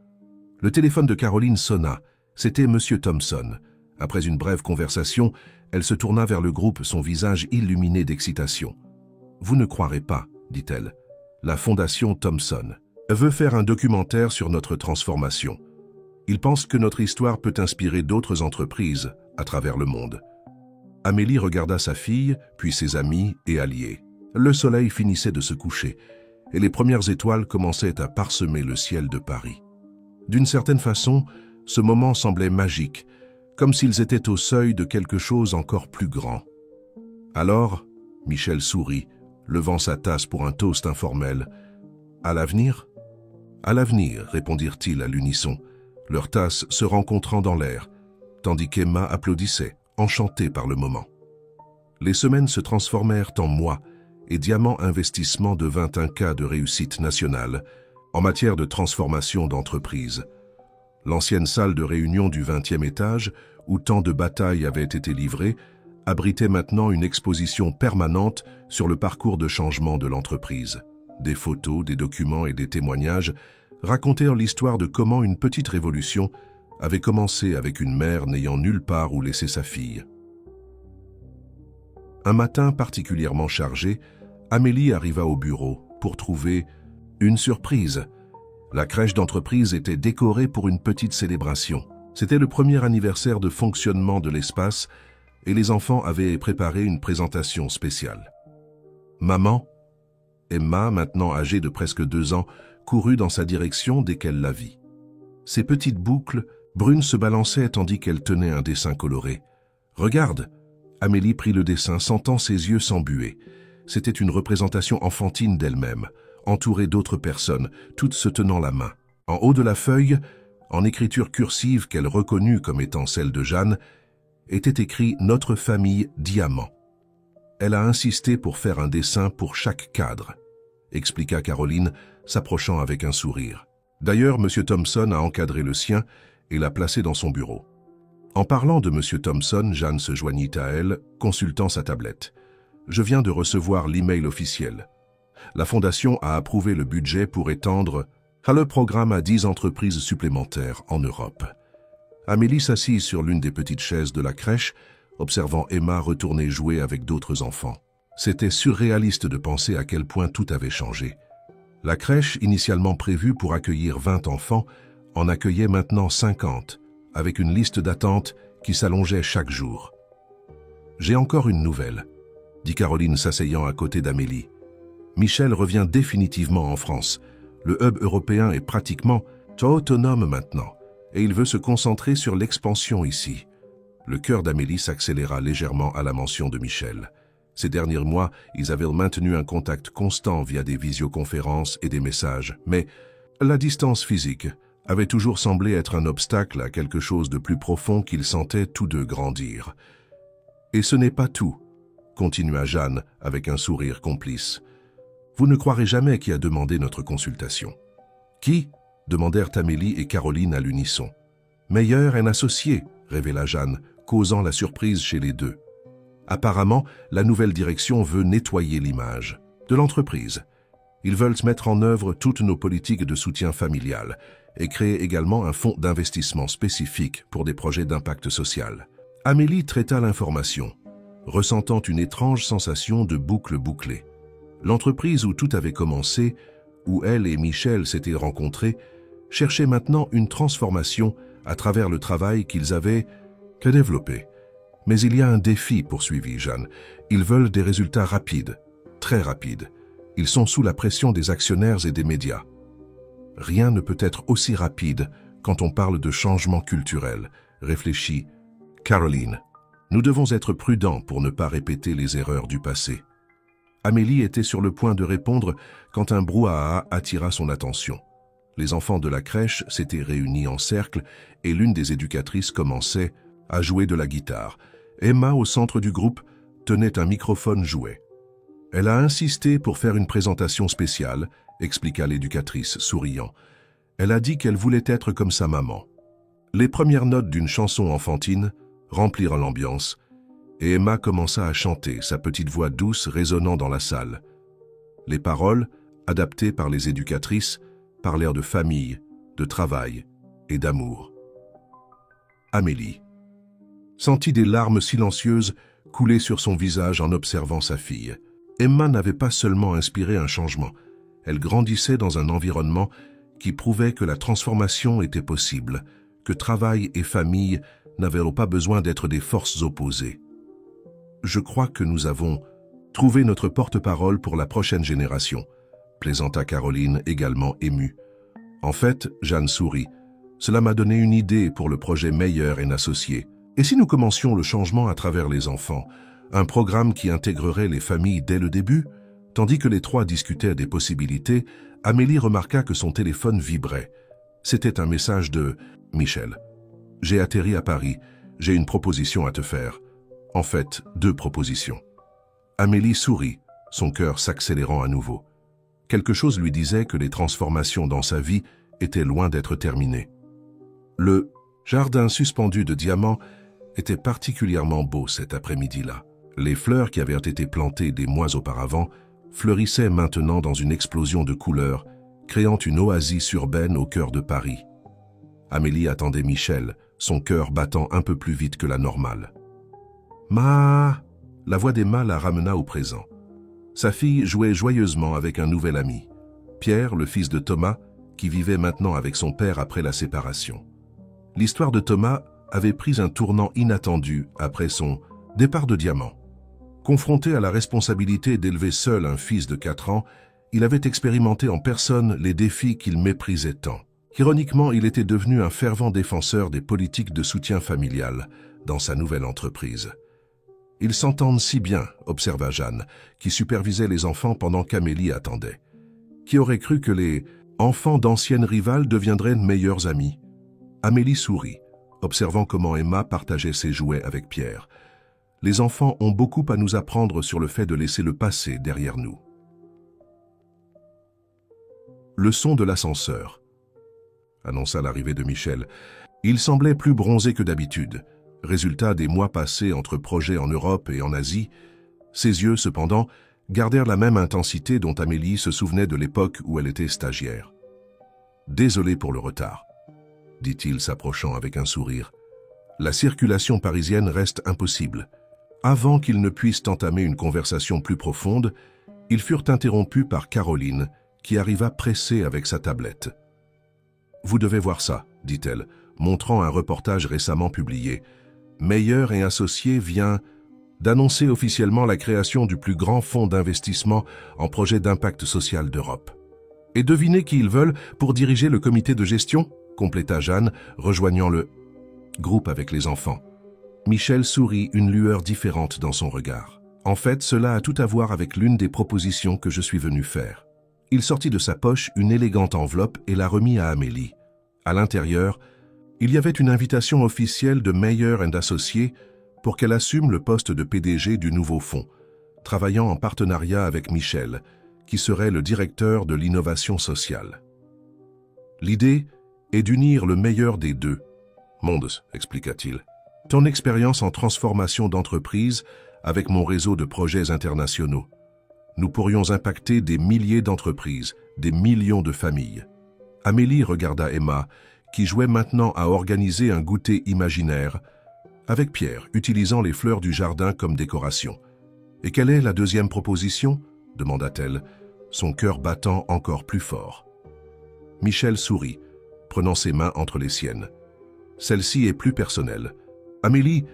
Le téléphone de Caroline sonna. C'était Monsieur Thompson. Après une brève conversation, elle se tourna vers le groupe, son visage illuminé d'excitation. « Vous ne croirez pas, dit-elle. La Fondation Thompson veut faire un documentaire sur notre transformation. Il pense que notre histoire peut inspirer d'autres entreprises à travers le monde. » Amélie regarda sa fille, puis ses amis et alliés. Le soleil finissait de se coucher, et les premières étoiles commençaient à parsemer le ciel de Paris. D'une certaine façon, ce moment semblait magique, comme s'ils étaient au seuil de quelque chose encore plus grand. Alors, Michel sourit, levant sa tasse pour un toast informel. « À l'avenir ?»« À l'avenir, répondirent-ils à l'unisson, leurs tasses se rencontrant dans l'air, tandis qu'Emma applaudissait, enchantée par le moment. Les semaines se transformèrent en mois, et Diamant Investissement devint un cas de réussite nationale en matière de transformation d'entreprise. L'ancienne salle de réunion du 20e étage, où tant de batailles avaient été livrées, abritait maintenant une exposition permanente sur le parcours de changement de l'entreprise. Des photos, des documents et des témoignages racontèrent l'histoire de comment une petite révolution avait commencé avec une mère n'ayant nulle part où laisser sa fille. Un matin particulièrement chargé, Amélie arriva au bureau pour trouver une surprise. La crèche d'entreprise était décorée pour une petite célébration. C'était le premier anniversaire de fonctionnement de l'espace et les enfants avaient préparé une présentation spéciale. Maman, Emma, maintenant âgée de presque 2 ans, courut dans sa direction dès qu'elle la vit. Ses petites boucles brunes se balançaient tandis qu'elle tenait un dessin coloré. « Regarde !» Amélie prit le dessin, sentant ses yeux s'embuer. C'était une représentation enfantine d'elle-même, entourée d'autres personnes, toutes se tenant la main. En haut de la feuille, en écriture cursive qu'elle reconnut comme étant celle de Jeanne, était écrit « Notre famille Diamant ». Elle a insisté pour faire un dessin pour chaque cadre, expliqua Caroline, s'approchant avec un sourire. D'ailleurs, M. Thompson a encadré le sien et l'a placé dans son bureau. En parlant de M. Thompson, Jeanne se joignit à elle, consultant sa tablette. « Je viens de recevoir l'email officiel. La Fondation a approuvé le budget pour étendre le programme à 10 entreprises supplémentaires en Europe. » Amélie s'assit sur l'une des petites chaises de la crèche, observant Emma retourner jouer avec d'autres enfants. C'était surréaliste de penser à quel point tout avait changé. La crèche, initialement prévue pour accueillir 20 enfants, en accueillait maintenant 50, avec une liste d'attente qui s'allongeait chaque jour. « J'ai encore une nouvelle », dit Caroline s'asseyant à côté d'Amélie. « Michel revient définitivement en France. Le hub européen est pratiquement autonome maintenant, et il veut se concentrer sur l'expansion ici. » Le cœur d'Amélie s'accéléra légèrement à la mention de Michel. Ces derniers mois, ils avaient maintenu un contact constant via des visioconférences et des messages, mais la distance physique avait toujours semblé être un obstacle à quelque chose de plus profond qu'ils sentaient tous deux grandir. « Et ce n'est pas tout, » continua Jeanne avec un sourire complice. « Vous ne croirez jamais qui a demandé notre consultation. »« Qui ?» demandèrent Amélie et Caroline à l'unisson. « Meyer, un associé, » révéla Jeanne, causant la surprise chez les deux. Apparemment, la nouvelle direction veut nettoyer l'image de l'entreprise. Ils veulent mettre en œuvre toutes nos politiques de soutien familial et créer également un fonds d'investissement spécifique pour des projets d'impact social. Amélie traita l'information, ressentant une étrange sensation de boucle bouclée. L'entreprise où tout avait commencé, où elle et Michel s'étaient rencontrés, cherchait maintenant une transformation à travers le travail qu'ils avaient développé. Mais il y a un défi, poursuivit Jeanne. Ils veulent des résultats rapides, très rapides. Ils sont sous la pression des actionnaires et des médias. Rien ne peut être aussi rapide quand on parle de changement culturel, réfléchit Caroline. Nous devons être prudents pour ne pas répéter les erreurs du passé. Amélie était sur le point de répondre quand un brouhaha attira son attention. Les enfants de la crèche s'étaient réunis en cercle et l'une des éducatrices commençait à jouer de la guitare. Emma, au centre du groupe, tenait un microphone jouet. Elle a insisté pour faire une présentation spéciale, expliqua l'éducatrice, souriant. Elle a dit qu'elle voulait être comme sa maman. Les premières notes d'une chanson enfantine remplirent l'ambiance, et Emma commença à chanter, sa petite voix douce résonnant dans la salle. Les paroles, adaptées par les éducatrices, parlèrent de famille, de travail et d'amour. Amélie sentit des larmes silencieuses couler sur son visage en observant sa fille. Emma n'avait pas seulement inspiré un changement, elle grandissait dans un environnement qui prouvait que la transformation était possible, que travail et famille n'avaient pas besoin d'être des forces opposées. « Je crois que nous avons trouvé notre porte-parole pour la prochaine génération », plaisanta Caroline, également émue. En fait, Jeanne sourit. Cela m'a donné une idée pour le projet Meyer & Associés. Et si nous commencions le changement à travers les enfants, un programme qui intégrerait les familles dès le début? Tandis que les trois discutaient des possibilités, Amélie remarqua que son téléphone vibrait. C'était un message de « Michel, j'ai atterri à Paris, j'ai une proposition à te faire. » En fait, 2 propositions. Amélie sourit, son cœur s'accélérant à nouveau. Quelque chose lui disait que les transformations dans sa vie étaient loin d'être terminées. Le jardin suspendu de diamants était particulièrement beau cet après-midi-là. Les fleurs qui avaient été plantées des mois auparavant fleurissaient maintenant dans une explosion de couleurs, créant une oasis urbaine au cœur de Paris. Amélie attendait Michel, son cœur battant un peu plus vite que la normale. « Ma !» La voix d'Emma la ramena au présent. Sa fille jouait joyeusement avec un nouvel ami, Pierre, le fils de Thomas, qui vivait maintenant avec son père après la séparation. L'histoire de Thomas avait pris un tournant inattendu après son départ de Diamant. Confronté à la responsabilité d'élever seul un fils de 4 ans, il avait expérimenté en personne les défis qu'il méprisait tant. Ironiquement, il était devenu un fervent défenseur des politiques de soutien familial dans sa nouvelle entreprise. « Ils s'entendent si bien », observa Jeanne, qui supervisait les enfants pendant qu'Amélie attendait. Qui aurait cru que les enfants d'anciennes rivales deviendraient de meilleurs amis? Amélie sourit, observant comment Emma partageait ses jouets avec Pierre. Les enfants ont beaucoup à nous apprendre sur le fait de laisser le passé derrière nous. Leçon de l'ascenseur, annonça l'arrivée de Michel. Il semblait plus bronzé que d'habitude. Résultat des mois passés entre projets en Europe et en Asie, ses yeux, cependant, gardèrent la même intensité dont Amélie se souvenait de l'époque où elle était stagiaire. « Désolé pour le retard », dit-il s'approchant avec un sourire. « La circulation parisienne reste impossible. » Avant qu'ils ne puissent entamer une conversation plus profonde, ils furent interrompus par Caroline, qui arriva pressée avec sa tablette. « Vous devez voir ça », dit-elle, montrant un reportage récemment publié. Meyer et Associés vient d'annoncer officiellement la création du plus grand fonds d'investissement en projet d'impact social d'Europe. « Et devinez qui ils veulent pour diriger le comité de gestion ?» compléta Jeanne, rejoignant le groupe avec les enfants. Michel sourit, une lueur différente dans son regard. « En fait, cela a tout à voir avec l'une des propositions que je suis venu faire. » Il sortit de sa poche une élégante enveloppe et la remit à Amélie. À l'intérieur, il y avait une invitation officielle de Meyer & Associés pour qu'elle assume le poste de PDG du nouveau fonds, travaillant en partenariat avec Michel, qui serait le directeur de l'innovation sociale. L'idée est d'unir le meilleur des deux mondes, expliqua-t-il. Ton expérience en transformation d'entreprise avec mon réseau de projets internationaux. Nous pourrions impacter des milliers d'entreprises, des millions de familles. Amélie regarda Emma, qui jouait maintenant à organiser un goûter imaginaire, avec Pierre, utilisant les fleurs du jardin comme décoration. « Et quelle est la deuxième proposition ?» demanda-t-elle, son cœur battant encore plus fort. Michel sourit, prenant ses mains entre les siennes. « Celle-ci est plus personnelle. Amélie,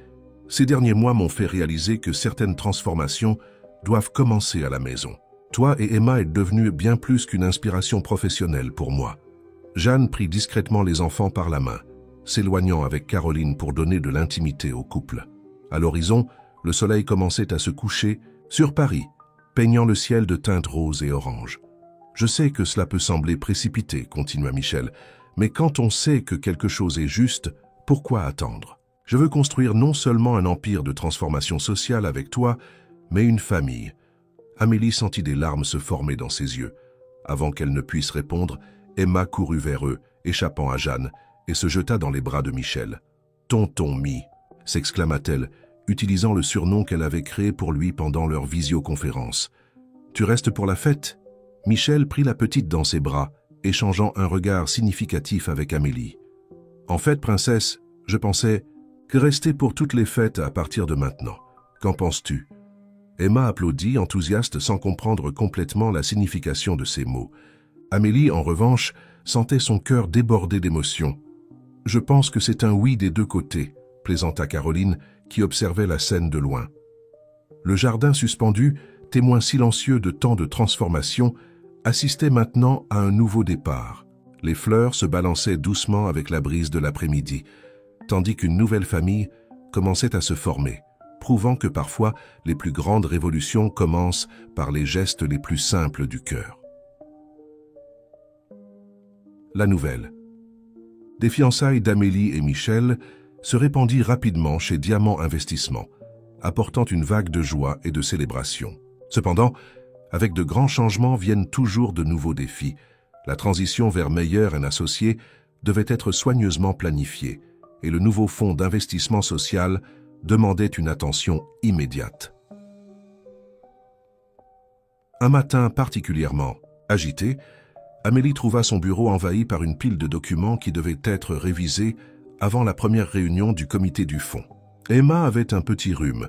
ces derniers mois m'ont fait réaliser que certaines transformations doivent commencer à la maison. Toi et Emma êtes devenus bien plus qu'une inspiration professionnelle pour moi. » Jeanne prit discrètement les enfants par la main, s'éloignant avec Caroline pour donner de l'intimité au couple. À l'horizon, le soleil commençait à se coucher sur Paris, peignant le ciel de teintes roses et oranges. « Je sais que cela peut sembler précipité, » continua Michel, « mais quand on sait que quelque chose est juste, pourquoi attendre ? Je veux construire non seulement un empire de transformation sociale avec toi, mais une famille. » Amélie sentit des larmes se former dans ses yeux. Avant qu'elle ne puisse répondre, Emma courut vers eux, échappant à Jeanne, et se jeta dans les bras de Michel. « Tonton Mi !» s'exclama-t-elle, utilisant le surnom qu'elle avait créé pour lui pendant leur visioconférence. « Tu restes pour la fête ?» Michel prit la petite dans ses bras, échangeant un regard significatif avec Amélie. « En fait, princesse, je pensais que rester pour toutes les fêtes à partir de maintenant. Qu'en penses-tu » Emma applaudit, enthousiaste sans comprendre complètement la signification de ces mots. Amélie, en revanche, sentait son cœur déborder d'émotion. « Je pense que c'est un oui des deux côtés », plaisanta Caroline, qui observait la scène de loin. Le jardin suspendu, témoin silencieux de tant de transformations, assistait maintenant à un nouveau départ. Les fleurs se balançaient doucement avec la brise de l'après-midi, tandis qu'une nouvelle famille commençait à se former, prouvant que parfois les plus grandes révolutions commencent par les gestes les plus simples du cœur. La nouvelle. Des fiançailles d'Amélie et Michel se répandit rapidement chez Diamant Investissement, apportant une vague de joie et de célébration. Cependant, avec de grands changements viennent toujours de nouveaux défis. La transition vers Meyer & Associés devait être soigneusement planifiée et le nouveau fonds d'investissement social demandait une attention immédiate. Un matin particulièrement agité, Amélie trouva son bureau envahi par une pile de documents qui devaient être révisés avant la première réunion du comité du fonds. Emma avait un petit rhume,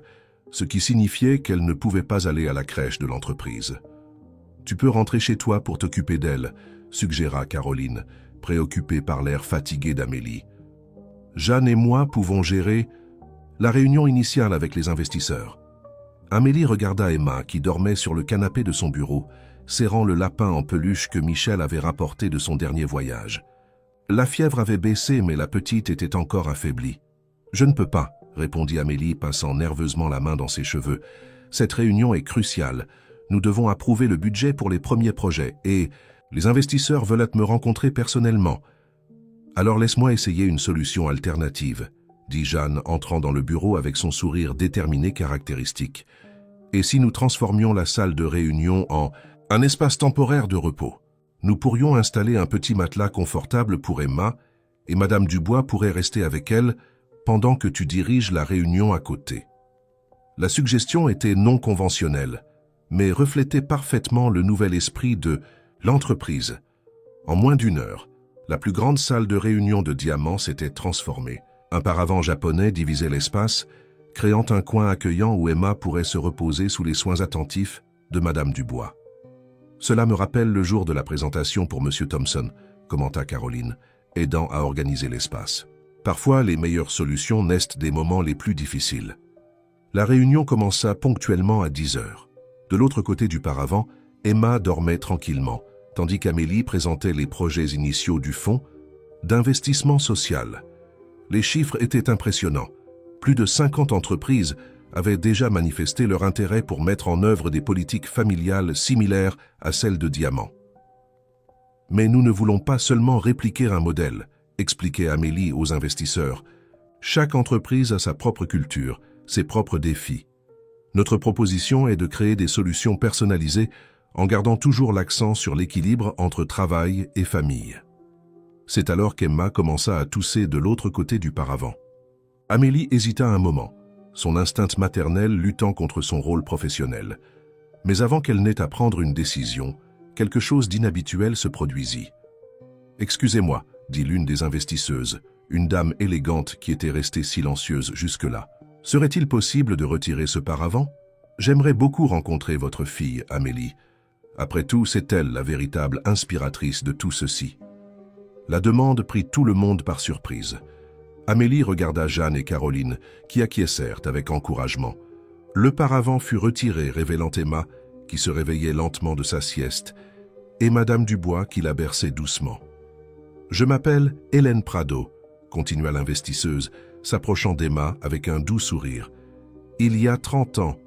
ce qui signifiait qu'elle ne pouvait pas aller à la crèche de l'entreprise. « Tu peux rentrer chez toi pour t'occuper d'elle », suggéra Caroline, préoccupée par l'air fatigué d'Amélie. « Jeanne et moi pouvons gérer la réunion initiale avec les investisseurs. » Amélie regarda Emma qui dormait sur le canapé de son bureau, serrant le lapin en peluche que Michel avait rapporté de son dernier voyage. La fièvre avait baissé, mais la petite était encore affaiblie. « Je ne peux pas », répondit Amélie, passant nerveusement la main dans ses cheveux. « Cette réunion est cruciale. Nous devons approuver le budget pour les premiers projets et les investisseurs veulent me rencontrer personnellement. Alors laisse-moi essayer une solution alternative. » dit Jeanne, entrant dans le bureau avec son sourire déterminé caractéristique. « Et si nous transformions la salle de réunion en un espace temporaire de repos? Nous pourrions installer un petit matelas confortable pour Emma, et Madame Dubois pourrait rester avec elle pendant que tu diriges la réunion à côté. » La suggestion était non conventionnelle, mais reflétait parfaitement le nouvel esprit de l'entreprise. En moins d'une heure, la plus grande salle de réunion de Diamant s'était transformée. Un paravent japonais divisait l'espace, créant un coin accueillant où Emma pourrait se reposer sous les soins attentifs de Madame Dubois. « Cela me rappelle le jour de la présentation pour Monsieur Thompson », commenta Caroline, aidant à organiser l'espace. « Parfois, les meilleures solutions naissent des moments les plus difficiles. » La réunion commença ponctuellement à 10 heures. De l'autre côté du paravent, Emma dormait tranquillement, tandis qu'Amélie présentait les projets initiaux du fonds d'investissement social. Les chiffres étaient impressionnants. Plus de 50 entreprises avaient déjà manifesté leur intérêt pour mettre en œuvre des politiques familiales similaires à celles de Diamant. « Mais nous ne voulons pas seulement répliquer un modèle, » expliquait Amélie aux investisseurs. « Chaque entreprise a sa propre culture, ses propres défis. Notre proposition est de créer des solutions personnalisées en gardant toujours l'accent sur l'équilibre entre travail et famille. » C'est alors qu'Emma commença à tousser de l'autre côté du paravent. Amélie hésita un moment, son instinct maternel luttant contre son rôle professionnel. Mais avant qu'elle n'ait à prendre une décision, quelque chose d'inhabituel se produisit. « Excusez-moi, » dit l'une des investisseuses, une dame élégante qui était restée silencieuse jusque-là. « Serait-il possible de retirer ce paravent? J'aimerais beaucoup rencontrer votre fille, Amélie. Après tout, c'est elle la véritable inspiratrice de tout ceci. » La demande prit tout le monde par surprise. Amélie regarda Jeanne et Caroline, qui acquiescèrent avec encouragement. Le paravent fut retiré, révélant Emma, qui se réveillait lentement de sa sieste, et Madame Dubois qui la berçait doucement. « Je m'appelle Hélène Prado », continua l'investisseuse, s'approchant d'Emma avec un doux sourire. « Il y a 30 ans,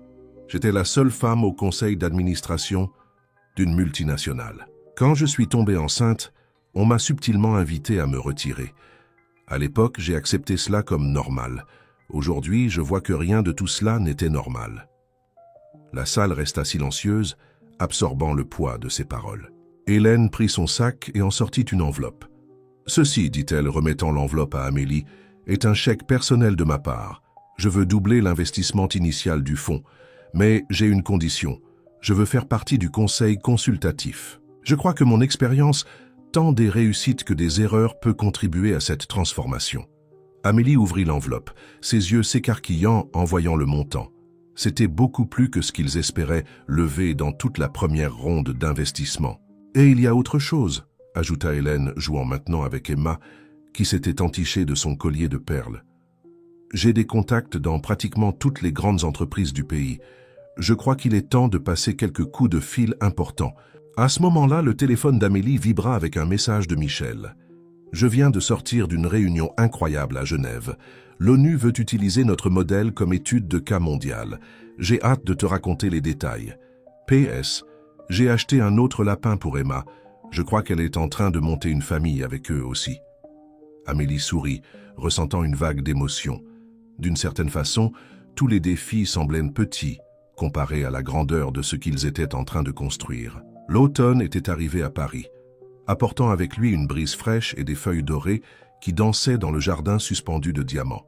j'étais la seule femme au conseil d'administration d'une multinationale. Quand je suis tombée enceinte, on m'a subtilement invitée à me retirer. À l'époque, j'ai accepté cela comme normal. Aujourd'hui, je vois que rien de tout cela n'était normal. » La salle resta silencieuse, absorbant le poids de ses paroles. Hélène prit son sac et en sortit une enveloppe. « Ceci, dit-elle, remettant l'enveloppe à Amélie, est un chèque personnel de ma part. Je veux doubler l'investissement initial du fonds, mais j'ai une condition. Je veux faire partie du conseil consultatif. Je crois que mon expérience, tant des réussites que des erreurs, peut contribuer à cette transformation. » Amélie ouvrit l'enveloppe, ses yeux s'écarquillant en voyant le montant. C'était beaucoup plus que ce qu'ils espéraient lever dans toute la première ronde d'investissement. « Et il y a autre chose, » ajouta Hélène, jouant maintenant avec Emma, qui s'était entichée de son collier de perles. « J'ai des contacts dans pratiquement toutes les grandes entreprises du pays. Je crois qu'il est temps de passer quelques coups de fil importants. » À ce moment-là, le téléphone d'Amélie vibra avec un message de Michel. « Je viens de sortir d'une réunion incroyable à Genève. L'ONU veut utiliser notre modèle comme étude de cas mondiale. J'ai hâte de te raconter les détails. PS, j'ai acheté un autre lapin pour Emma. Je crois qu'elle est en train de monter une famille avec eux aussi. » Amélie sourit, ressentant une vague d'émotion. D'une certaine façon, tous les défis semblaient petits, comparés à la grandeur de ce qu'ils étaient en train de construire. L'automne était arrivé à Paris, apportant avec lui une brise fraîche et des feuilles dorées qui dansaient dans le jardin suspendu de diamants.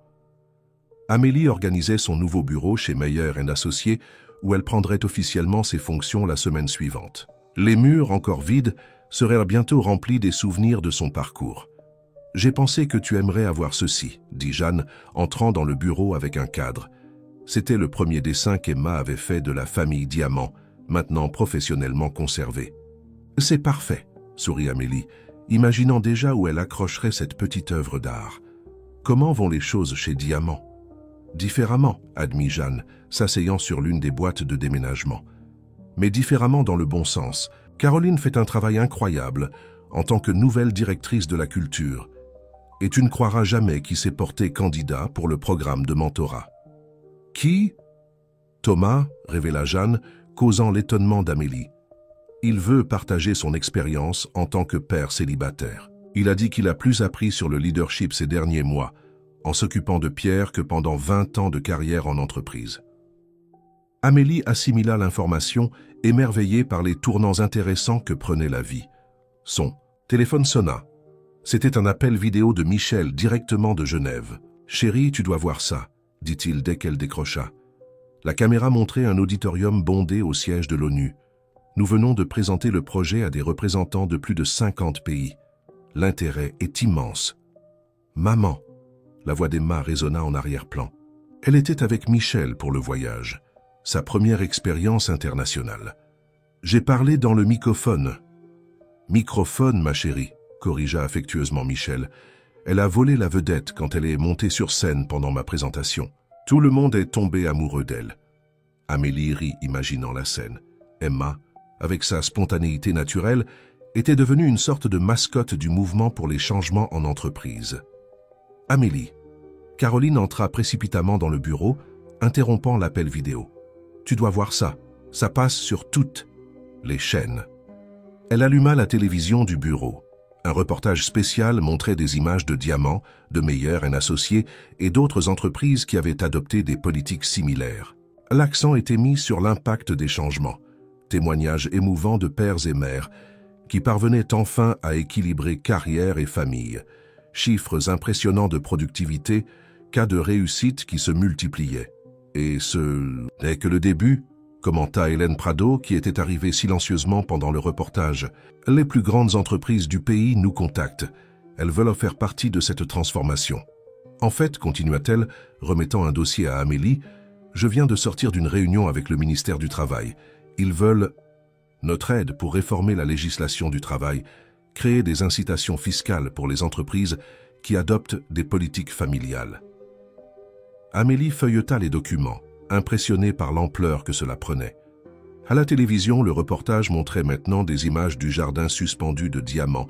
Amélie organisait son nouveau bureau chez Meyer & Associés, où elle prendrait officiellement ses fonctions la semaine suivante. Les murs, encore vides, seraient bientôt remplis des souvenirs de son parcours. « J'ai pensé que tu aimerais avoir ceci, » dit Jeanne, entrant dans le bureau avec un cadre. C'était le premier dessin qu'Emma avait fait de la famille Diamant, maintenant professionnellement conservée. « C'est parfait, » sourit Amélie, imaginant déjà où elle accrocherait cette petite œuvre d'art. « Comment vont les choses chez Diamant ?»« Différemment, » admit Jeanne, s'asseyant sur l'une des boîtes de déménagement. « Mais différemment dans le bon sens. Caroline fait un travail incroyable en tant que nouvelle directrice de la culture. Et tu ne croiras jamais qui s'est porté candidat pour le programme de mentorat. »« Qui ?»« Thomas, » révéla Jeanne, causant l'étonnement d'Amélie. « Il veut partager son expérience en tant que père célibataire. Il a dit qu'il a plus appris sur le leadership ces derniers mois, en s'occupant de Pierre que pendant 20 ans de carrière en entreprise. Amélie assimila l'information, émerveillée par les tournants intéressants que prenait la vie. Son téléphone sonna. C'était un appel vidéo de Michel directement de Genève. « Chérie, tu dois voir ça », dit-il dès qu'elle décrocha. La caméra montrait un auditorium bondé au siège de l'ONU. Nous venons de présenter le projet à des représentants de plus de 50 pays. L'intérêt est immense. « Maman !» La voix d'Emma résonna en arrière-plan. Elle était avec Michel pour le voyage, sa première expérience internationale. « J'ai parlé dans le microphone. »« Microphone, ma chérie », corrigea affectueusement Michel. « Elle a volé la vedette quand elle est montée sur scène pendant ma présentation. Tout le monde est tombé amoureux d'elle. » Amélie rit, imaginant la scène. Emma, avec sa spontanéité naturelle, était devenue une sorte de mascotte du mouvement pour les changements en entreprise. « Amélie !» Caroline entra précipitamment dans le bureau, interrompant l'appel vidéo. « Tu dois voir ça. Ça passe sur toutes les chaînes. » Elle alluma la télévision du bureau. Un reportage spécial montrait des images de Diamant, de Meyer & Associés et d'autres entreprises qui avaient adopté des politiques similaires. L'accent était mis sur l'impact des changements. Témoignages émouvants de pères et mères qui parvenaient enfin à équilibrer carrière et famille. Chiffres impressionnants de productivité, cas de réussite qui se multipliaient. Et ce n'est que le début, commenta Hélène Prado, qui était arrivée silencieusement pendant le reportage. Les plus grandes entreprises du pays nous contactent. Elles veulent faire partie de cette transformation. En fait, continua-t-elle, remettant un dossier à Amélie, je viens de sortir d'une réunion avec le ministère du Travail. Ils veulent notre aide pour réformer la législation du travail, créer des incitations fiscales pour les entreprises qui adoptent des politiques familiales. Amélie feuilleta les documents, impressionnée par l'ampleur que cela prenait. À la télévision, le reportage montrait maintenant des images du jardin suspendu de Diamant,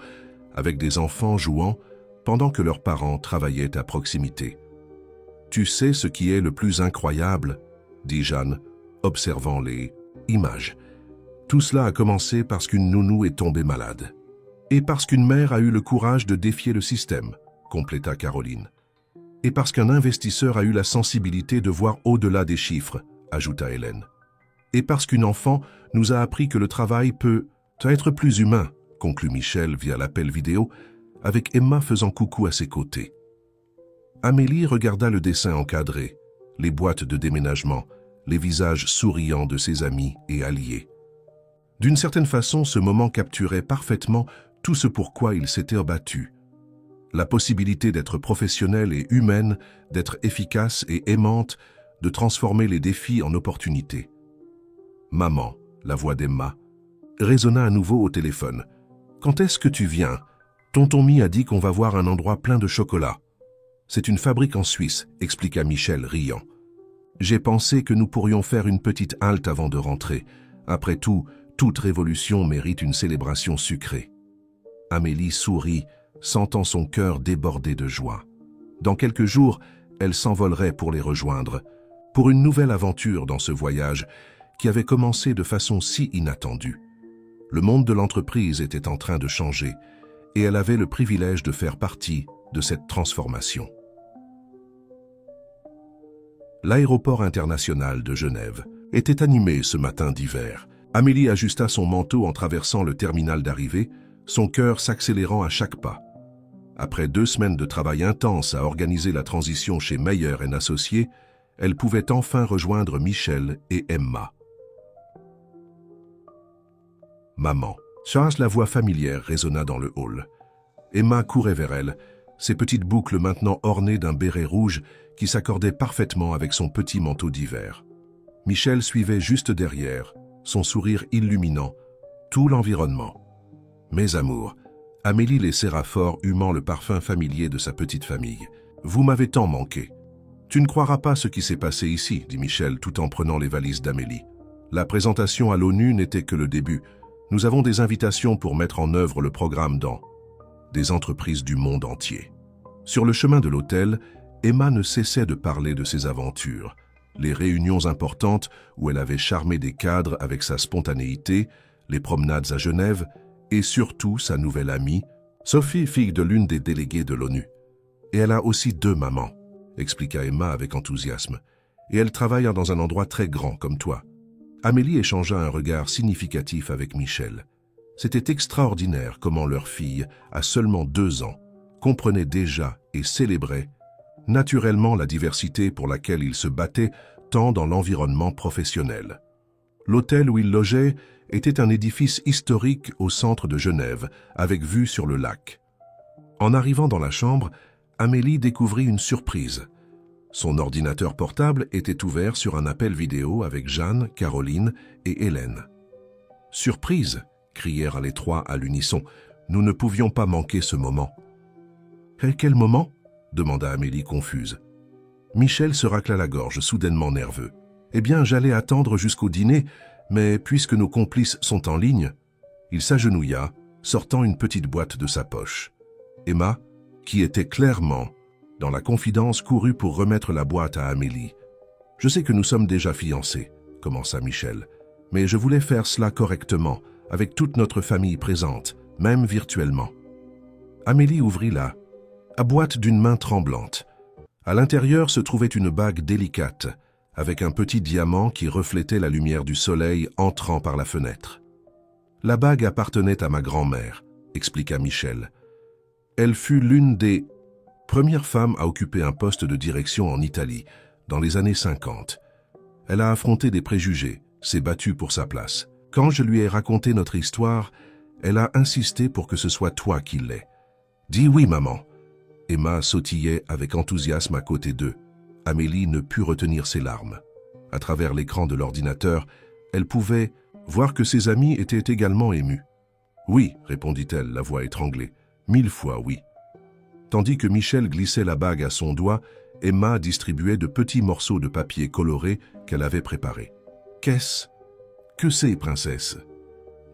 avec des enfants jouant pendant que leurs parents travaillaient à proximité. « Tu sais ce qui est le plus incroyable ?» dit Jeanne, observant les images. « Tout cela a commencé parce qu'une nounou est tombée malade. Et parce qu'une mère a eu le courage de défier le système, » compléta Caroline. « Et parce qu'un investisseur a eu la sensibilité de voir au-delà des chiffres, » ajouta Hélène. « Et parce qu'une enfant nous a appris que le travail peut être plus humain, » conclut Michel via l'appel vidéo, avec Emma faisant coucou à ses côtés. Amélie regarda le dessin encadré, les boîtes de déménagement, les visages souriants de ses amis et alliés. D'une certaine façon, ce moment capturait parfaitement tout ce pour quoi il s'était battu. La possibilité d'être professionnelle et humaine, d'être efficace et aimante, de transformer les défis en opportunités. « Maman », la voix d'Emma, résonna à nouveau au téléphone. « Quand est-ce que tu viens ? Tonton Mi a dit qu'on va voir un endroit plein de chocolat. » « C'est une fabrique en Suisse, » expliqua Michel, riant. « J'ai pensé que nous pourrions faire une petite halte avant de rentrer. Après tout, toute révolution mérite une célébration sucrée. » Amélie sourit, sentant son cœur déborder de joie. Dans quelques jours, elle s'envolerait pour les rejoindre, pour une nouvelle aventure dans ce voyage qui avait commencé de façon si inattendue. Le monde de l'entreprise était en train de changer et elle avait le privilège de faire partie de cette transformation. L'aéroport international de Genève était animé ce matin d'hiver. Amélie ajusta son manteau en traversant le terminal d'arrivée, son cœur s'accélérant à chaque pas. Après 2 semaines de travail intense à organiser la transition chez Meyer & Associés, elle pouvait enfin rejoindre Michel et Emma. « Maman !» La voix familière résonna dans le hall. Emma courait vers elle, ses petites boucles maintenant ornées d'un béret rouge qui s'accordait parfaitement avec son petit manteau d'hiver. Michel suivait juste derrière, son sourire illuminant tout l'environnement. « Mes amours !» Amélie les serra fort, humant le parfum familier de sa petite famille. « Vous m'avez tant manqué. »« Tu ne croiras pas ce qui s'est passé ici, » dit Michel tout en prenant les valises d'Amélie. « La présentation à l'ONU n'était que le début. Nous avons des invitations pour mettre en œuvre le programme dans des entreprises du monde entier. » Sur le chemin de l'hôtel, Emma ne cessait de parler de ses aventures, les réunions importantes où elle avait charmé des cadres avec sa spontanéité, les promenades à Genève et surtout sa nouvelle amie, Sophie, fille de l'une des déléguées de l'ONU. Et elle a aussi 2 mamans. expliqua Emma avec enthousiasme. « Et elle travaille dans un endroit très grand, comme toi. » Amélie échangea un regard significatif avec Michel. C'était extraordinaire comment leur fille, à seulement 2 ans, comprenait déjà et célébrait naturellement la diversité pour laquelle ils se battaient tant dans l'environnement professionnel. L'hôtel où ils logeaient était un édifice historique au centre de Genève, avec vue sur le lac. En arrivant dans la chambre, Amélie découvrit une surprise. Son ordinateur portable était ouvert sur un appel vidéo avec Jeanne, Caroline et Hélène. « Surprise !» crièrent les trois à l'unisson. « Nous ne pouvions pas manquer ce moment. »« Quel moment ?» demanda Amélie confuse. Michel se racla la gorge, soudainement nerveux. « Eh bien, j'allais attendre jusqu'au dîner, mais puisque nos complices sont en ligne... » Il s'agenouilla, sortant une petite boîte de sa poche. Emma, qui était clairement dans la confidence, courut pour remettre la boîte à Amélie. « Je sais que nous sommes déjà fiancés, » commença Michel, « mais je voulais faire cela correctement, avec toute notre famille présente, même virtuellement. » Amélie ouvrit la boîte d'une main tremblante. À l'intérieur se trouvait une bague délicate, avec un petit diamant qui reflétait la lumière du soleil entrant par la fenêtre. « La bague appartenait à ma grand-mère, » expliqua Michel. « Elle fut l'une des premières femmes à occuper un poste de direction en Italie, dans les années 50. Elle a affronté des préjugés, s'est battue pour sa place. Quand je lui ai raconté notre histoire, elle a insisté pour que ce soit toi qui l'aies. « Dis oui, maman !» Emma sautillait avec enthousiasme à côté d'eux. Amélie ne put retenir ses larmes. À travers l'écran de l'ordinateur, elle pouvait voir que ses amis étaient également émus. « Oui, » répondit-elle, la voix étranglée. « 1000 fois oui. » Tandis que Michel glissait la bague à son doigt, Emma distribuait de petits morceaux de papier coloré qu'elle avait préparés. « Qu'est-ce ? Que c'est, princesse ?»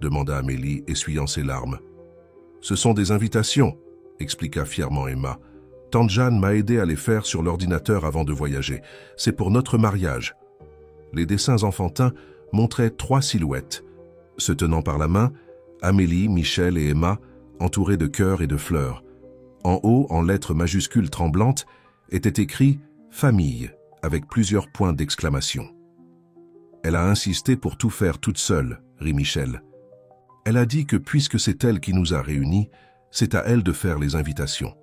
demanda Amélie, essuyant ses larmes. « Ce sont des invitations, » expliqua fièrement Emma. « Tante Jeanne m'a aidé à les faire sur l'ordinateur avant de voyager. C'est pour notre mariage. » Les dessins enfantins montraient 3 silhouettes. Se tenant par la main, Amélie, Michel et Emma, entourés de cœurs et de fleurs. En haut, en lettres majuscules tremblantes, était écrit « Famille » avec plusieurs points d'exclamation. « Elle a insisté pour tout faire toute seule, » rit Michel. « Elle a dit que puisque c'est elle qui nous a réunis, c'est à elle de faire les invitations. »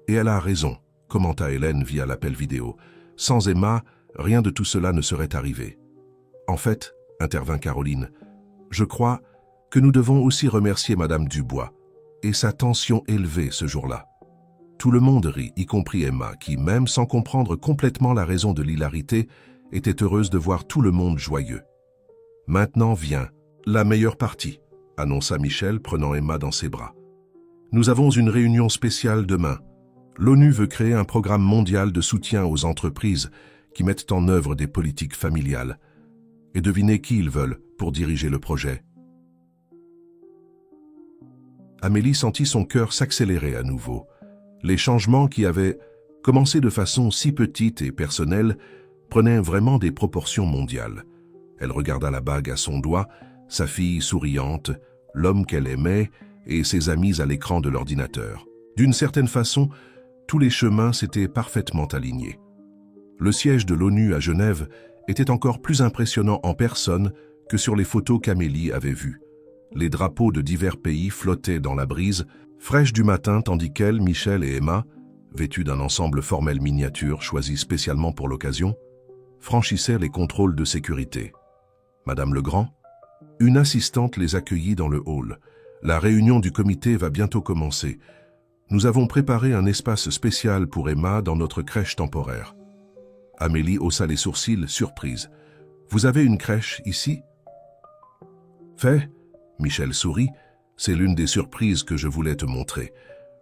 « Et elle a raison, » commenta Hélène via l'appel vidéo. « Sans Emma, rien de tout cela ne serait arrivé. » « En fait, » intervint Caroline, « je crois que nous devons aussi remercier Madame Dubois et sa tension élevée ce jour-là. » Tout le monde rit, y compris Emma, qui, même sans comprendre complètement la raison de l'hilarité, était heureuse de voir tout le monde joyeux. « Maintenant vient la meilleure partie, » annonça Michel, prenant Emma dans ses bras. « Nous avons une réunion spéciale demain. L'ONU veut créer un programme mondial de soutien aux entreprises qui mettent en œuvre des politiques familiales. Et devinez qui ils veulent pour diriger le projet. » Amélie sentit son cœur s'accélérer à nouveau. Les changements qui avaient commencé de façon si petite et personnelle prenaient vraiment des proportions mondiales. Elle regarda la bague à son doigt, sa fille souriante, l'homme qu'elle aimait et ses amis à l'écran de l'ordinateur. D'une certaine façon, tous les chemins s'étaient parfaitement alignés. Le siège de l'ONU à Genève était encore plus impressionnant en personne que sur les photos qu'Amélie avait vues. Les drapeaux de divers pays flottaient dans la brise, fraîche du matin, tandis qu'elle, Michel et Emma, vêtus d'un ensemble formel miniature choisi spécialement pour l'occasion, franchissaient les contrôles de sécurité. Madame Legrand, une assistante les accueillit dans le hall. « La réunion du comité va bientôt commencer. Nous avons préparé un espace spécial pour Emma dans notre crèche temporaire. » Amélie haussa les sourcils, surprise. « Vous avez une crèche ici ?»« Fait ?» Michel sourit. « C'est l'une des surprises que je voulais te montrer.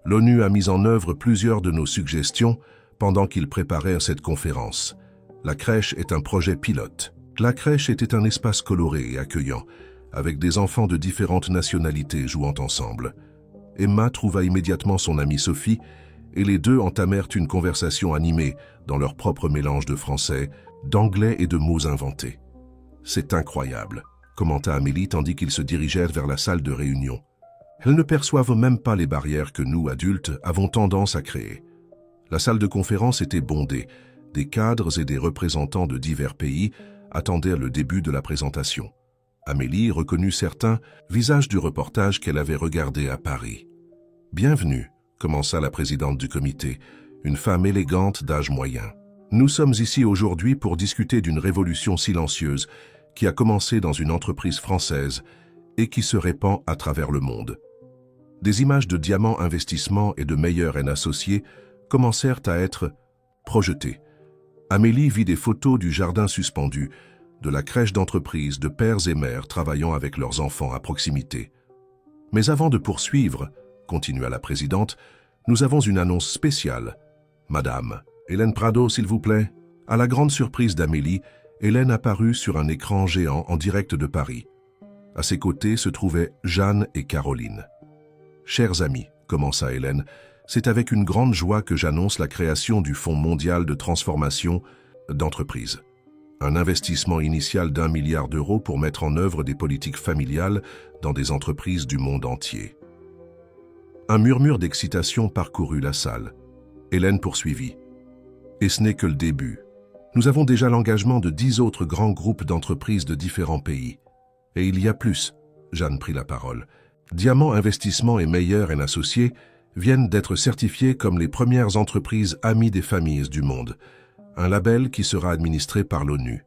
L'ONU a mis en œuvre plusieurs de nos suggestions pendant qu'ils préparaient cette conférence. La crèche est un projet pilote. La crèche était un espace coloré et accueillant, avec des enfants de différentes nationalités jouant ensemble. Emma trouva immédiatement son amie Sophie et les deux entamèrent une conversation animée dans leur propre mélange de français, d'anglais et de mots inventés. « C'est incroyable », commenta Amélie tandis qu'ils se dirigèrent vers la salle de réunion. « Elles ne perçoivent même pas les barrières que nous, adultes, avons tendance à créer. La salle de conférence était bondée. Des cadres et des représentants de divers pays attendaient le début de la présentation. Amélie reconnut certains visages du reportage qu'elle avait regardé à Paris. « Bienvenue », commença la présidente du comité, une femme élégante d'âge moyen. « Nous sommes ici aujourd'hui pour discuter d'une révolution silencieuse qui a commencé dans une entreprise française et qui se répand à travers le monde. » Des images de Diamant Investissement et de Meyer & Associés commencèrent à être projetées. Amélie vit des photos du jardin suspendu, de la crèche d'entreprise, de pères et mères travaillant avec leurs enfants à proximité. « Mais avant de poursuivre, » continua la présidente, « nous avons une annonce spéciale. Madame, Hélène Prado, s'il vous plaît. » À la grande surprise d'Amélie, Hélène apparut sur un écran géant en direct de Paris. À ses côtés se trouvaient Jeanne et Caroline. « Chers amis, » commença Hélène, « c'est avec une grande joie que j'annonce la création du Fonds mondial de transformation d'entreprise. Un investissement initial d'1 milliard d'euros pour mettre en œuvre des politiques familiales dans des entreprises du monde entier. » Un murmure d'excitation parcourut la salle. Hélène poursuivit. « Et ce n'est que le début. Nous avons déjà l'engagement de 10 autres grands groupes d'entreprises de différents pays. Et il y a plus. » Jeanne prit la parole. « Diamant Investissement et Meyer & Associés viennent d'être certifiés comme les premières entreprises amies des familles du monde, un label qui sera administré par l'ONU. »